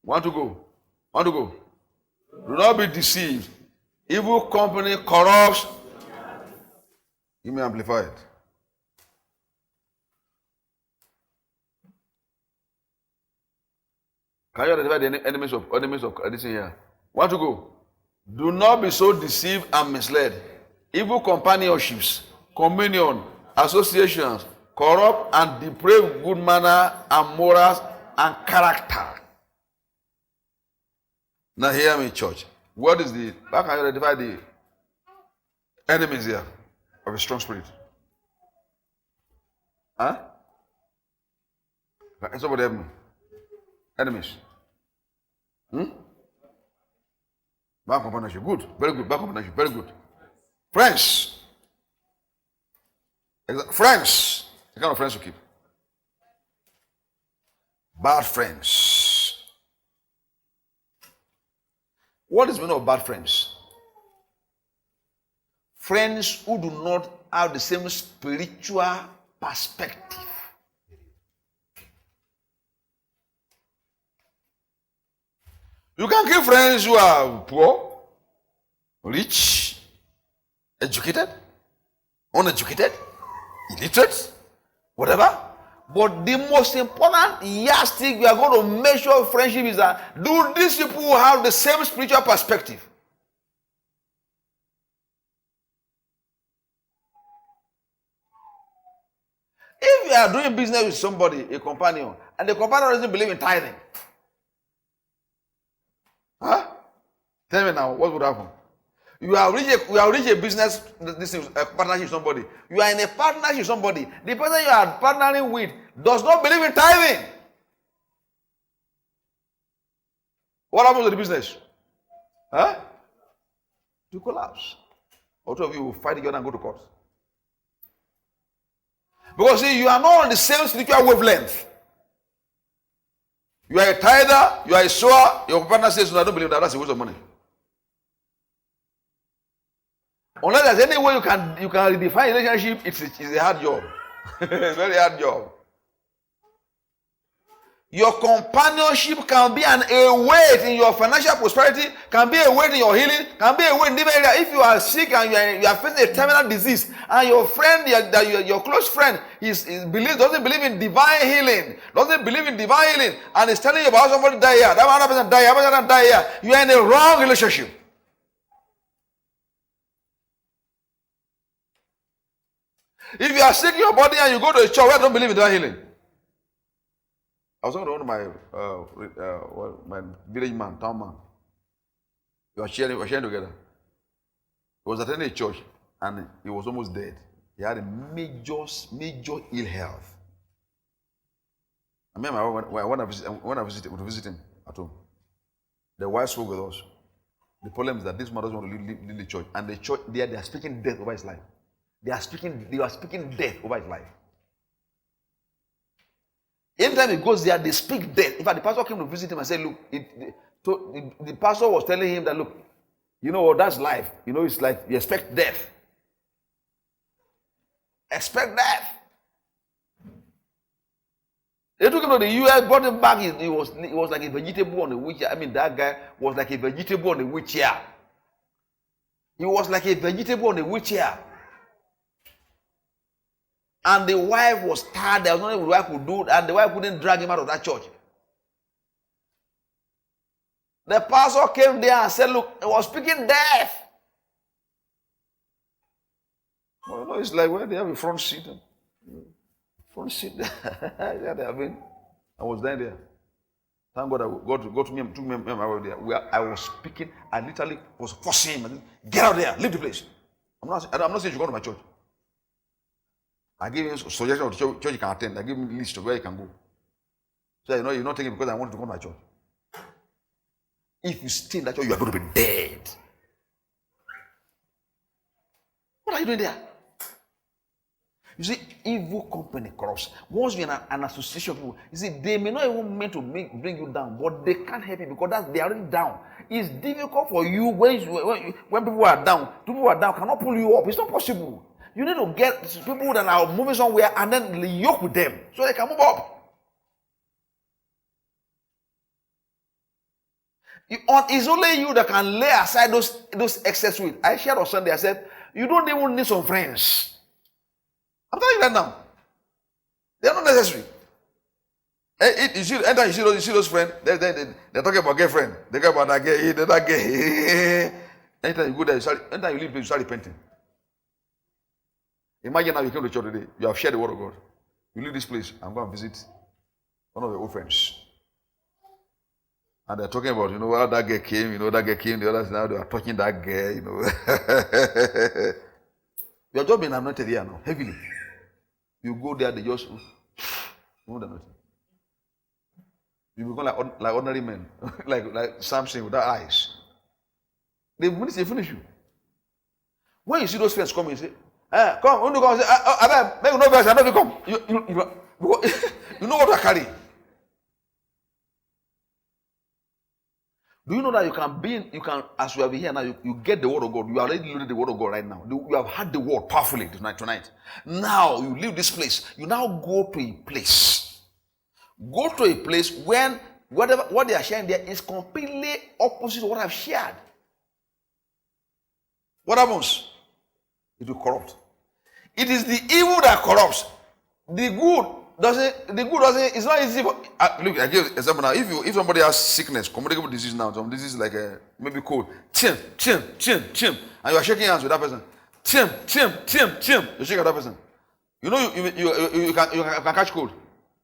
Want to go? Do not be deceived. Evil company corrupts. You may amplify it. Can you identify the enemies of this here? Want to go? Do not be so deceived and misled. Evil companionships, communion, associations, corrupt and depraved good manner and morals and character. Now hear me, church. What is how can you identify the enemies here of a strong spirit? Huh? Somebody help me. Enemies. Bad companionship. Good. Very good. Bad companionship. Very good. Friends. Friends. The kind of friends you keep. Bad friends. What is the meaning of bad friends? Friends who do not have the same spiritual perspective. You can keep friends who are poor, rich, educated, uneducated, illiterate, whatever. But the most important yardstick we are going to measure friendship is that do these people have the same spiritual perspective? If you are doing business with somebody, a companion, and the companion doesn't believe in tithing, huh? Tell me now, what would happen? You have reached a business partnership with somebody. You are in a partnership with somebody. The person you are partnering with does not believe in tithing. What happens to the business? Huh? To collapse. Both of you will fight together and go to court. Because see, you are not on the same spiritual wavelength. You are a tither, you are a sower, your partner says, no, I don't believe that, that's a waste of money. Unless there's any way you can redefine relationship, it's a hard job. It's a very hard job. Your companionship can be a weight in your financial prosperity, can be a weight in your healing, can be a weight in different areas. If you are sick and you are facing a terminal disease, and your friend, your close friend, doesn't believe in divine healing, and is telling you about somebody die here, that other person die here, that person die here, you are in a wrong relationship. If you are sick in your body and you go to a church where don't believe in divine healing. I was talking to one of my village man, town man. We were sharing together. He was attending a church and he was almost dead. He had a major ill health. I remember when I visit him at home. The wife spoke with us. The problem is that this man doesn't want to leave the church, and the church they are speaking death over his life. They are speaking death over his life. Anytime he goes there, they speak death. In fact, the pastor came to visit him and said, look, the pastor was telling him that, look, you know what, that's life. You know, it's like you expect death. Expect death. They took him to the US, brought him back. He was like a vegetable on a wheelchair. I mean, that guy was like a vegetable on a wheelchair. He was like a vegetable on a wheelchair. And the wife was tired. There was nothing the wife could do, and the wife couldn't drag him out of that church. The pastor came there and said, look, he was speaking death. Well, you know, it's like when they have a front seat. Front seat. Yeah, they have been. I was there. Thank God I got to me and took me over there. Where I was speaking, I literally was forcing him. Get out there, leave the place. I'm not saying you go to my church. I give him a suggestion of the church you can attend. I give him a list of where you can go. So you're not taking it because I want to go to my church. If you stay in that church, you are going to be dead. What are you doing there? You see, evil company corrupts. Once you're in an association of people, you see, they may not even meant to bring you down, but they can't help you because they are already down. It's difficult for you when people are down. People are down cannot pull you up. It's not possible. You need to get people that are moving somewhere and then yoke with them so they can move up. It's only you that can lay aside those excess weight. I shared on Sunday, I said, you don't even need some friends. I'm telling you that now. They are not necessary. You see those friends. They're talking about girlfriend. They talk about that girl. That girl. Anytime you go there, anytime you leave, you start repenting. Imagine now you came to church today. You have shared the word of God. You leave this place. I'm going to visit one of your old friends. And they're talking about, how that girl came, the others now they are touching that girl, You're just being anointed here now, heavily. You go there, they just, anointing. You become like ordinary men, like Samson without eyes. They finish you. When you see those friends coming, you say, come, when you come, say, make no verse, I know you come. You know what I carry. Do you know that you can, as you are here now, you get the word of God. You are already loaded the word of God right now. You have had the word powerfully tonight. Now you leave this place. You now go to a place. Go to a place when what they are sharing there is completely opposite to what I've shared. What happens? It will corrupt. It is the evil that corrupts. The good doesn't. It's not easy. Look, I give an example now. If somebody has sickness, communicable disease now, some disease like maybe cold, chim, and you are shaking hands with that person, chim, you shake at that person. You can catch cold.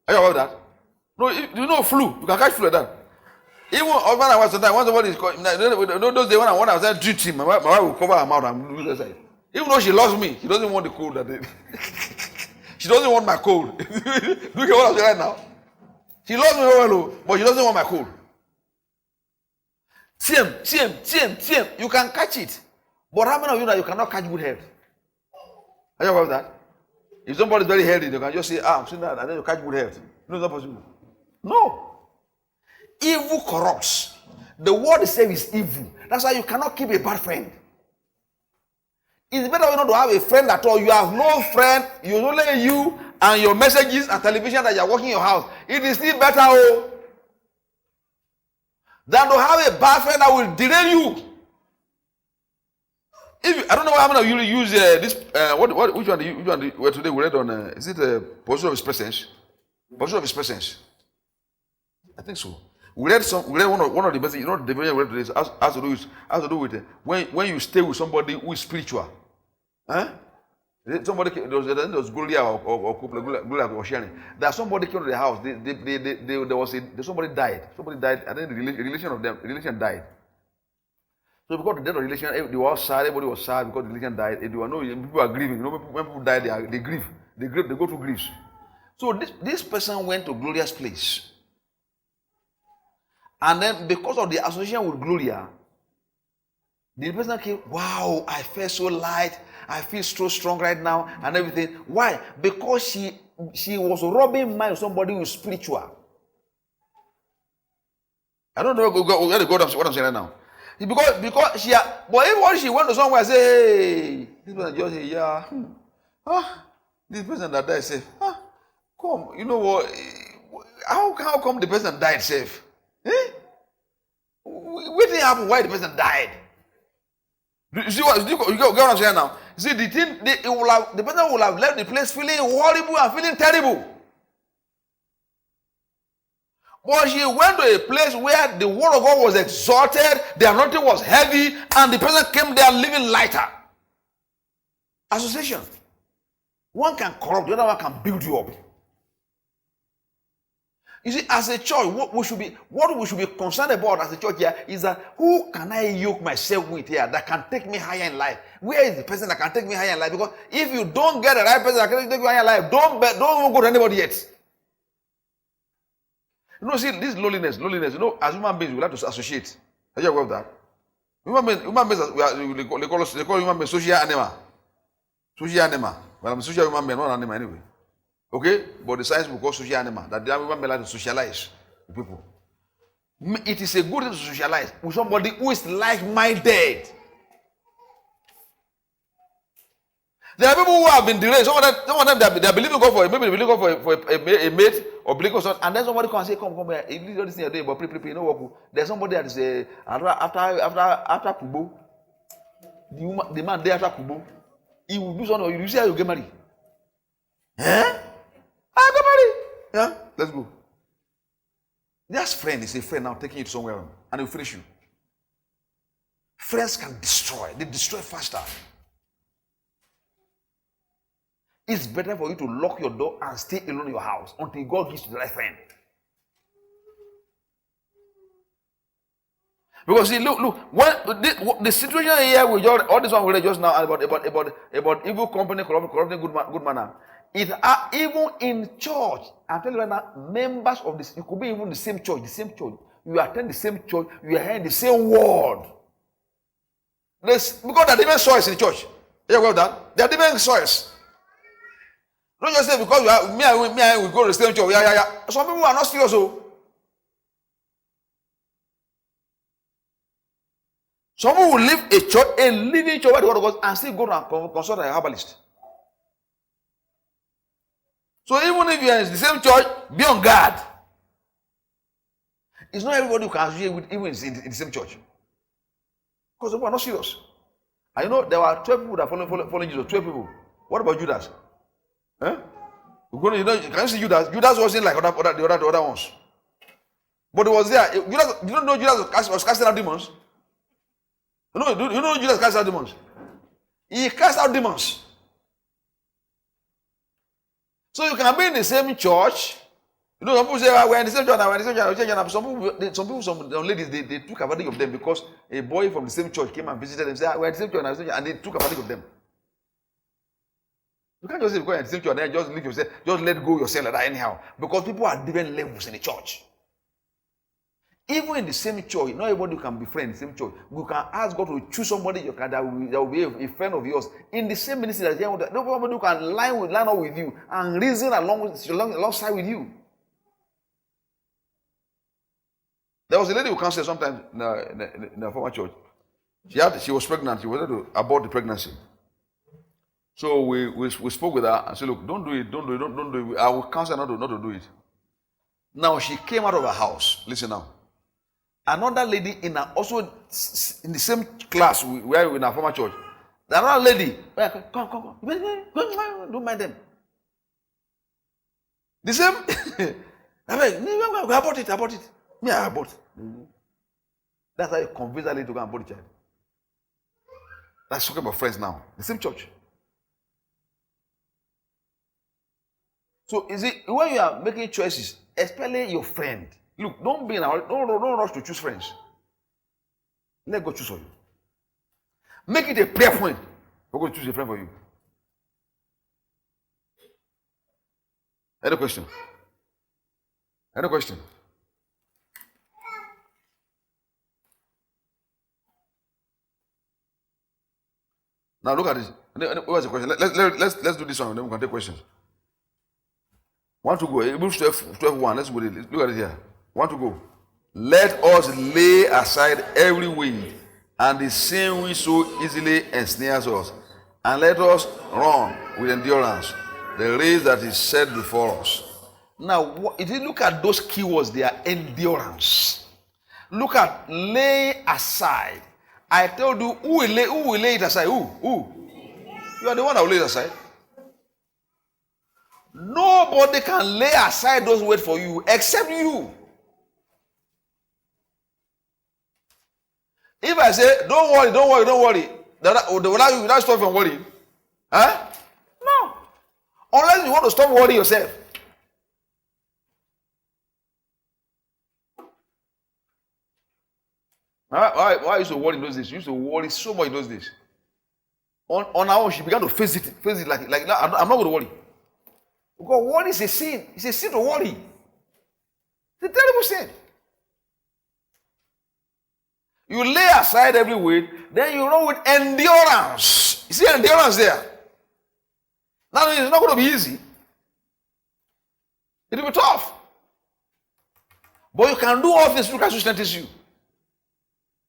Are you aware of that? No, you know flu. You can catch flu like that. Even when I was sometimes, when somebody is calling, those days when I was there drinking, my wife will cover her mouth and do that side. Even though she loves me, she doesn't want the cold that day. She doesn't want my cold. Look at what I'm saying right now. She loves me very well, but she doesn't want my cold. TM. You can catch it. But how many of you know you cannot catch good health? Are you aware of that? If somebody is very healthy, they can just say, I'm saying that, and then you catch good health. No, it's not possible. No. Evil corrupts. The word itself is evil. That's why you cannot keep a bad friend. It's better not to have a friend at all. You have no friend. You only you and your messages and television that you are working in your house. It is still better than to have a bad friend that will derail you. I don't know how many of you use this. Which one? Well, today we read on. Is it position of his presence? Position of his presence. I think so. We read one of the messages. The video we read today has to do with when you stay with somebody who is spiritual. Somebody there was Gloria Gloria was sharing that somebody came to the house. Somebody died. And then the relation died. So because the death of the relation, they were all sad. Everybody was sad because the relation died. People are grieving. When people die, they grieve. They go through griefs. So this person went to Gloria's place. And then because of the association with Gloria, the person came, wow, I feel so light. I feel so strong right now and everything. Why? Because she was robbing mind of somebody who is spiritual. I don't know where to go what I'm saying right now. Because but even she went to somewhere and say, hey, this person just say, yeah. This person that died safe. Come, you know what? How come the person died safe? What did happen? Why the person died? You see what? You get what I'm saying now? See, the person will have left the place feeling horrible and feeling terrible. But she went to a place where the word of God was exalted, the anointing was heavy, and the person came there living lighter. Association. One can corrupt, the other one can build you up. You see, as a church, what we should be concerned about as a church here is that who can I yoke myself with here that can take me higher in life? Where is the person that can take me higher in life? Because if you don't get the right person that can take you higher in life, don't even go to anybody yet. See, this loneliness, as human beings, we like to associate. Are you aware of that? Human beings, they call human beings social animal. Social animal. Well, I'm a social human being, not an animal anyway. Okay? But the science will call social animal. That the human being like to socialize with people. It is a good thing to socialize with somebody who is like-minded. There are people who have been delayed. Some of them they are believing God for a mate or believing God, and then somebody can say, come here. You do this thing you're doing, but you know what? There's somebody that is after Kubo. The man there after Kubo, he will do something. You see how you get married? I got married. Yeah, let's go. Just friend is a friend now taking you somewhere and they will finish you. Friends can destroy. They destroy faster. It's better for you to lock your door and stay alone in your house until God gives you the right friend. Because see, look, when the situation here with all this one we read just now about evil company corrupting good manner. It are even in church. I'm telling you right now, members of this, you could be even the same church. You attend the same church, you are hearing the same word. Because there are different soils in the church. Yeah, well done. There are different soils. Don't just say because me and we go to the same church. Yeah. Some people are not serious. Some people will leave a church, a living church where the word of God, and still go and consult a herbalist. So even if you are in the same church, be on guard. It's not everybody who can associate with even in the same church. Because people are not serious. And you know, there were 12 people that following Jesus. 12 people. What about Judas? Huh? Can you see Judas? Judas wasn't like the other ones. But it was there. Judas, you don't know Judas was casting out demons? You know Judas cast out demons? He cast out demons. So you can be in the same church. You know, some people say, we're in the same church. Some ladies, they took advantage of them because a boy from the same church came and visited them and said, we're in the same church, and they took advantage of them. You can't just say, because you're in the same church, and then just leave yourself, just let go yourself like that anyhow. Because people are different levels in the church. Even in the same church, not everybody can be friends in the same church. You can ask God to choose somebody that will be a friend of yours in the same ministry. Nobody can line up with you and reason alongside with you. There was a lady who counseled sometimes in a former church. She was pregnant. She wanted to abort the pregnancy. So we spoke with her and said, look, don't do it. I will counsel her not to do it. Now she came out of her house. Listen now. Another lady also in the same class where we in our former church. Another lady, come, don't mind them. The same. Abort it. Me, I abort. That's how you convince that lady to go and abort the child. That's talking about friends now. The same church. So is it when you are making choices, especially your friend? Look, don't rush to choose friends. Let God choose for you. Make it a prayer point for God to choose a friend for you. Any question? Now look at this. What's the question? Let's do this one, then we can take questions. Want to go? Hebrews 12:1. Let's go. Look at it here. Want to go? Let us lay aside every weight and the sin which so easily ensnares us, and let us run with endurance the race that is set before us. Now, if you look at those keywords, they are endurance. Look at lay aside. I told you, who will lay it aside? Who? You are the one that will lay it aside. Nobody can lay aside those weights for you except you. If I say, don't worry, will not stop from worrying? Huh? No. Unless you want to stop worrying yourself. Why I used to worry in those days? You used to worry so much in those days. On our own, she began to face it like I'm not going to worry. Because worry is a sin. It's a sin to worry. It's a terrible sin. You lay aside every weight, then you run with endurance. You see endurance there? Now it's not going to be easy. It will be tough. But you can do all things through Christ who strengthens you.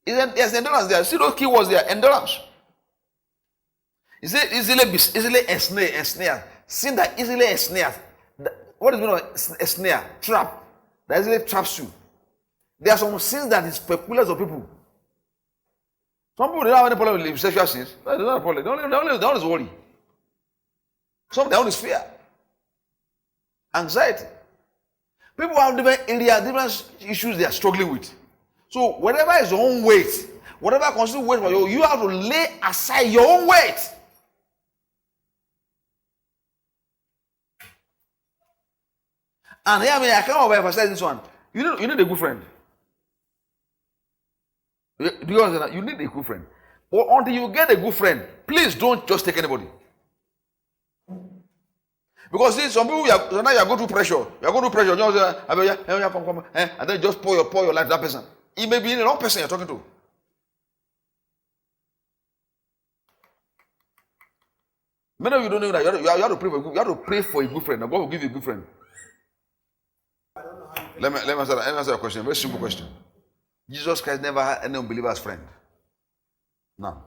There's endurance there. See those keywords there, endurance. Is it easily ensnare? Sin that easily ensnares. What is mean of a snare? Trap. That easily traps you. There are some sins that is peculiar to people. Some people don't have any problem with sexual sins. They don't have a problem. They always worry. Some they always fear. Anxiety. People have different areas, different issues they are struggling with. So whatever is your own weight, whatever constitutes weight for you, you have to lay aside your own weight. And here, I cannot emphasize this one. You need a good friend. Do you understand that? You need a good friend. But until you get a good friend, please don't just take anybody. Because see, some people, now you are going through pressure. You are going through pressure. You know, come, and then just pour your life to that person. It may be the wrong person you're talking to. Many of you don't know that you have to pray for a good, you have to pray for a good friend. Now God will give you a good friend. Let me answer a question. Very simple question. Jesus Christ never had any unbeliever as friend. No.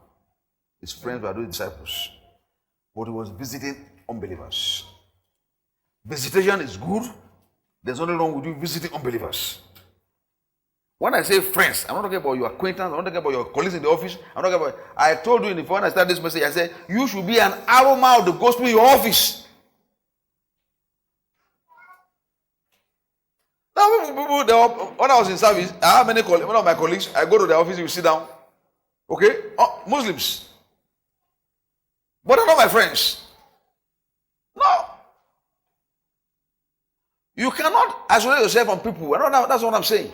His friends were those disciples. But he was visiting unbelievers. Visitation is good. There's nothing wrong with you visiting unbelievers. When I say friends, I'm not talking about your acquaintance, I'm not talking about your colleagues in the office. I'm not talking about. I told you when I started this message, I said you should be an aroma of the gospel in your office. Now, people, when I was in service, I have many colleagues. One of my colleagues, I go to the office, you sit down. Okay? Muslims. But they're not my friends. No. You cannot isolate yourself from people. That's what I'm saying.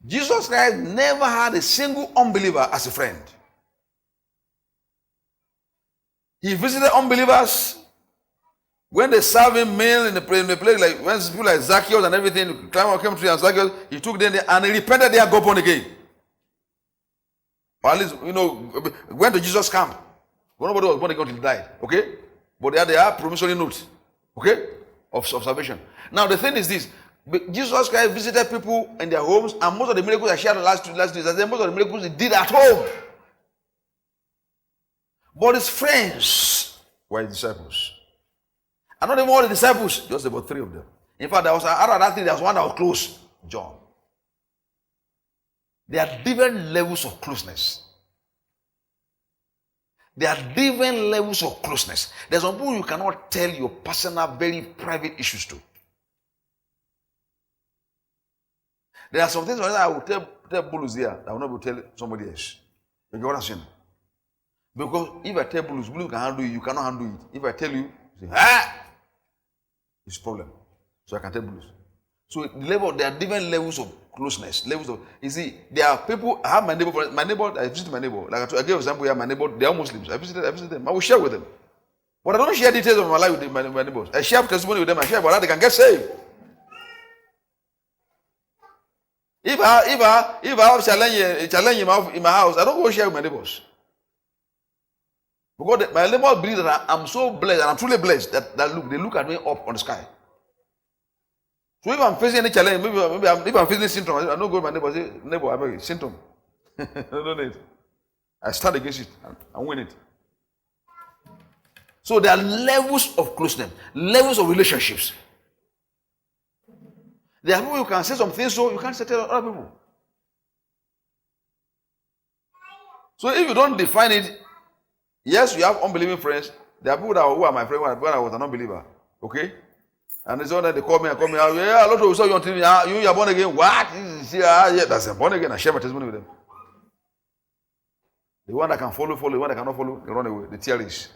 Jesus Christ never had a single unbeliever as a friend. He visited unbelievers when they serve him meal in the place, like when people like Zacchaeus and everything, came to Zacchaeus, he took them there and he repented there and got born again. Or at least, went to Jesus' camp. Nobody was born again until he died. Okay? But they are promissory notes. Okay? Of salvation. Now the thing is this. Jesus Christ visited people in their homes, and most of the miracles I shared last days, most of the miracles he did at home. But his friends were his disciples. And not even all the disciples, just about 3 of them. In fact, out of that thing, there was one that was close, John. There are different levels of closeness. There are different levels of closeness. There's some people you cannot tell your personal, very private issues to. There are some things I will tell Bulus here that I will not be tell somebody else. You get what I'm saying? Because if I tell Bulus can handle it, you cannot handle it. If I tell you say, it's a problem. So I can tell Bulus. So there are different levels of closeness. You see, there are people, I have my neighbor, I visit my neighbor. Like I gave an example here, my neighbor, they are Muslims. I visit them. I will share with them. But I don't share details of my life with my neighbors. I share testimony with them. I share about how they can get saved. If I have challenge in my house, I don't go share with my neighbors. Because my neighbors believe that I'm so blessed, and I'm truly blessed that they look at me up on the sky. So if I'm facing any challenge, maybe if I'm facing symptoms, I don't go to my neighbor and say, neighbor, I beg you, symptom. I don't need it. I stand against it and win it. So there are levels of closeness, levels of relationships. There are people you can say some things so you can't say to other people. So if you don't define it, yes, you have unbelieving friends. There are people who are my friends when I was an unbeliever. Okay? And it's all that they call me, yeah, Loto, we saw you on TV. You are born again. What? Yeah, that's born again. I share my testimony with them. The one that can follow, the one that cannot follow, they run away. They tear this.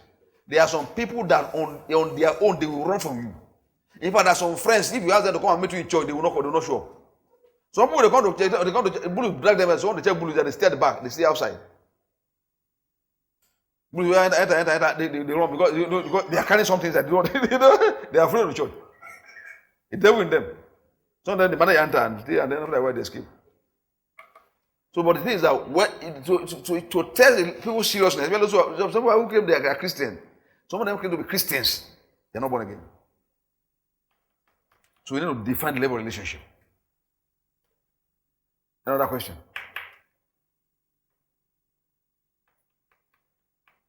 There are some people that on their own, they will run from you. In fact, there are some friends, if you ask them to come and meet you in church, they will not show up. Some people, they come to bully, drag them, and so on, they tell bullies that they stay at the back, they stay outside. Bullies enter, they run because they are carrying some things that they don't, they are afraid of the church. The devil in them. So then the man enter and then after why they escape. So, but the thing is that to tell people seriousness, some people who claim they are Christian, some of them claim to be Christians, they are not born again. So we need to define the level of relationship. Another question.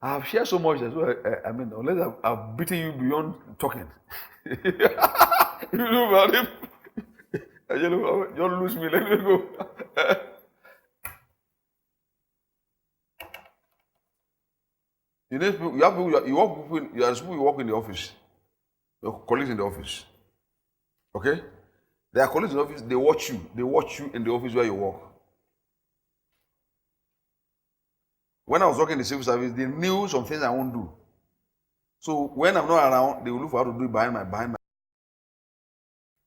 I have shared so much that unless I've beaten you beyond talking. You know about him. Don't lose me, let me go. You work in the office. Your colleagues in the office. Okay? Their colleagues in the office, they watch you. They watch you in the office where you work. When I was working in the civil service, they knew some things I won't do. So when I'm not around, they will look for how to do it behind my.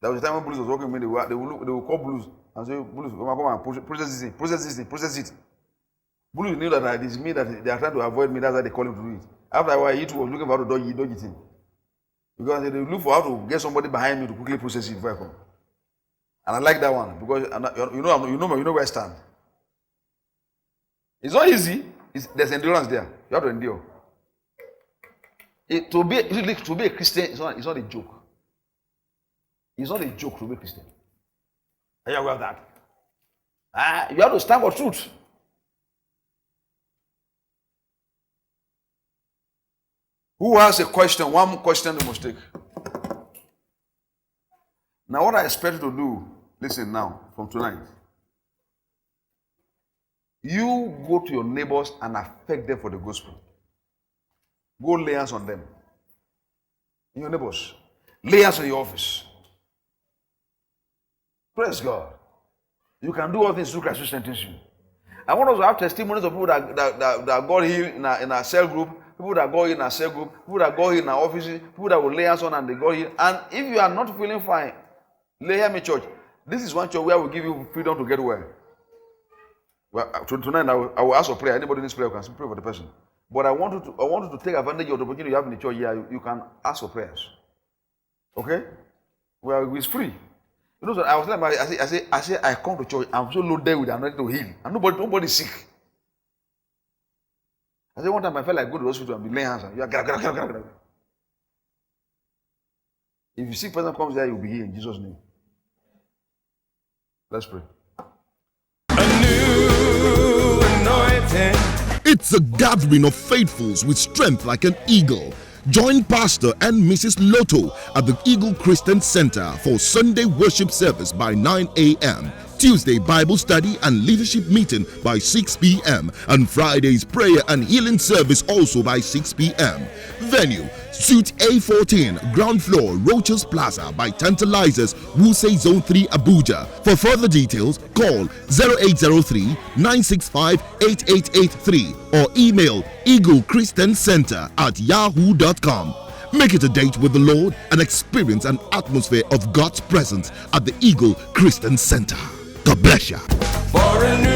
There was a time when Blues was working with me, they will call Blues and say, Blues, come and process it. Blues knew that it is me that they are trying to avoid me, that's why they call him to do it. After a while, he too was looking for how to dodge it in. Because they look for how to get somebody behind me to quickly process it before I come. And I like that one because you know where I stand. It's not easy. There's endurance there. You have to endure. To be a Christian is not a joke. It's not a joke to be a Christian. Are you aware of that? You have to stand for truth. Who has a question? One question you must take. Now, what I expect you to do, listen now, from tonight. You go to your neighbors and affect them for the gospel. Go lay hands on them. In your neighbors. Lay hands on your office. Praise God. You can do all things through Christ who strengthens you. I want us to have testimonies of people that got healed in our cell group, people that got healed in our cell group, people that got healed in our offices, people that will lay hands on and they got healed. And if you are not feeling fine, hear me, church. This is one church where we give you freedom to get well. Well, tonight I will ask for prayer. Anybody needs prayer, you can pray for the person. But I want you to take advantage of the opportunity you have in the church here. You can ask for prayers. Okay? Well, it's free. You know, so I was telling my, I say, I come to church. I'm so loaded with anointing to heal, and nobody's sick. I said one time I felt like go to the hospital and be laying hands on you. If you sick person comes there, you'll be healed in Jesus' name. Let's pray. A new anointing. It's a gathering of faithfuls with strength like an eagle. Join Pastor and Mrs. Loto at the Eagle Christian Center for Sunday worship service by 9 a.m., Tuesday Bible study and leadership meeting by 6 p.m., and Friday's prayer and healing service also by 6 p.m. Venue, Suite A14, ground floor, Rochers Plaza by Tantalizers, Wuse Zone 3, Abuja. For further details, call 0803-965-8883 or email eaglechristiancenter@yahoo.com. Make it a date with the Lord and experience an atmosphere of God's presence at the Eagle Christian Center. God bless you. For a new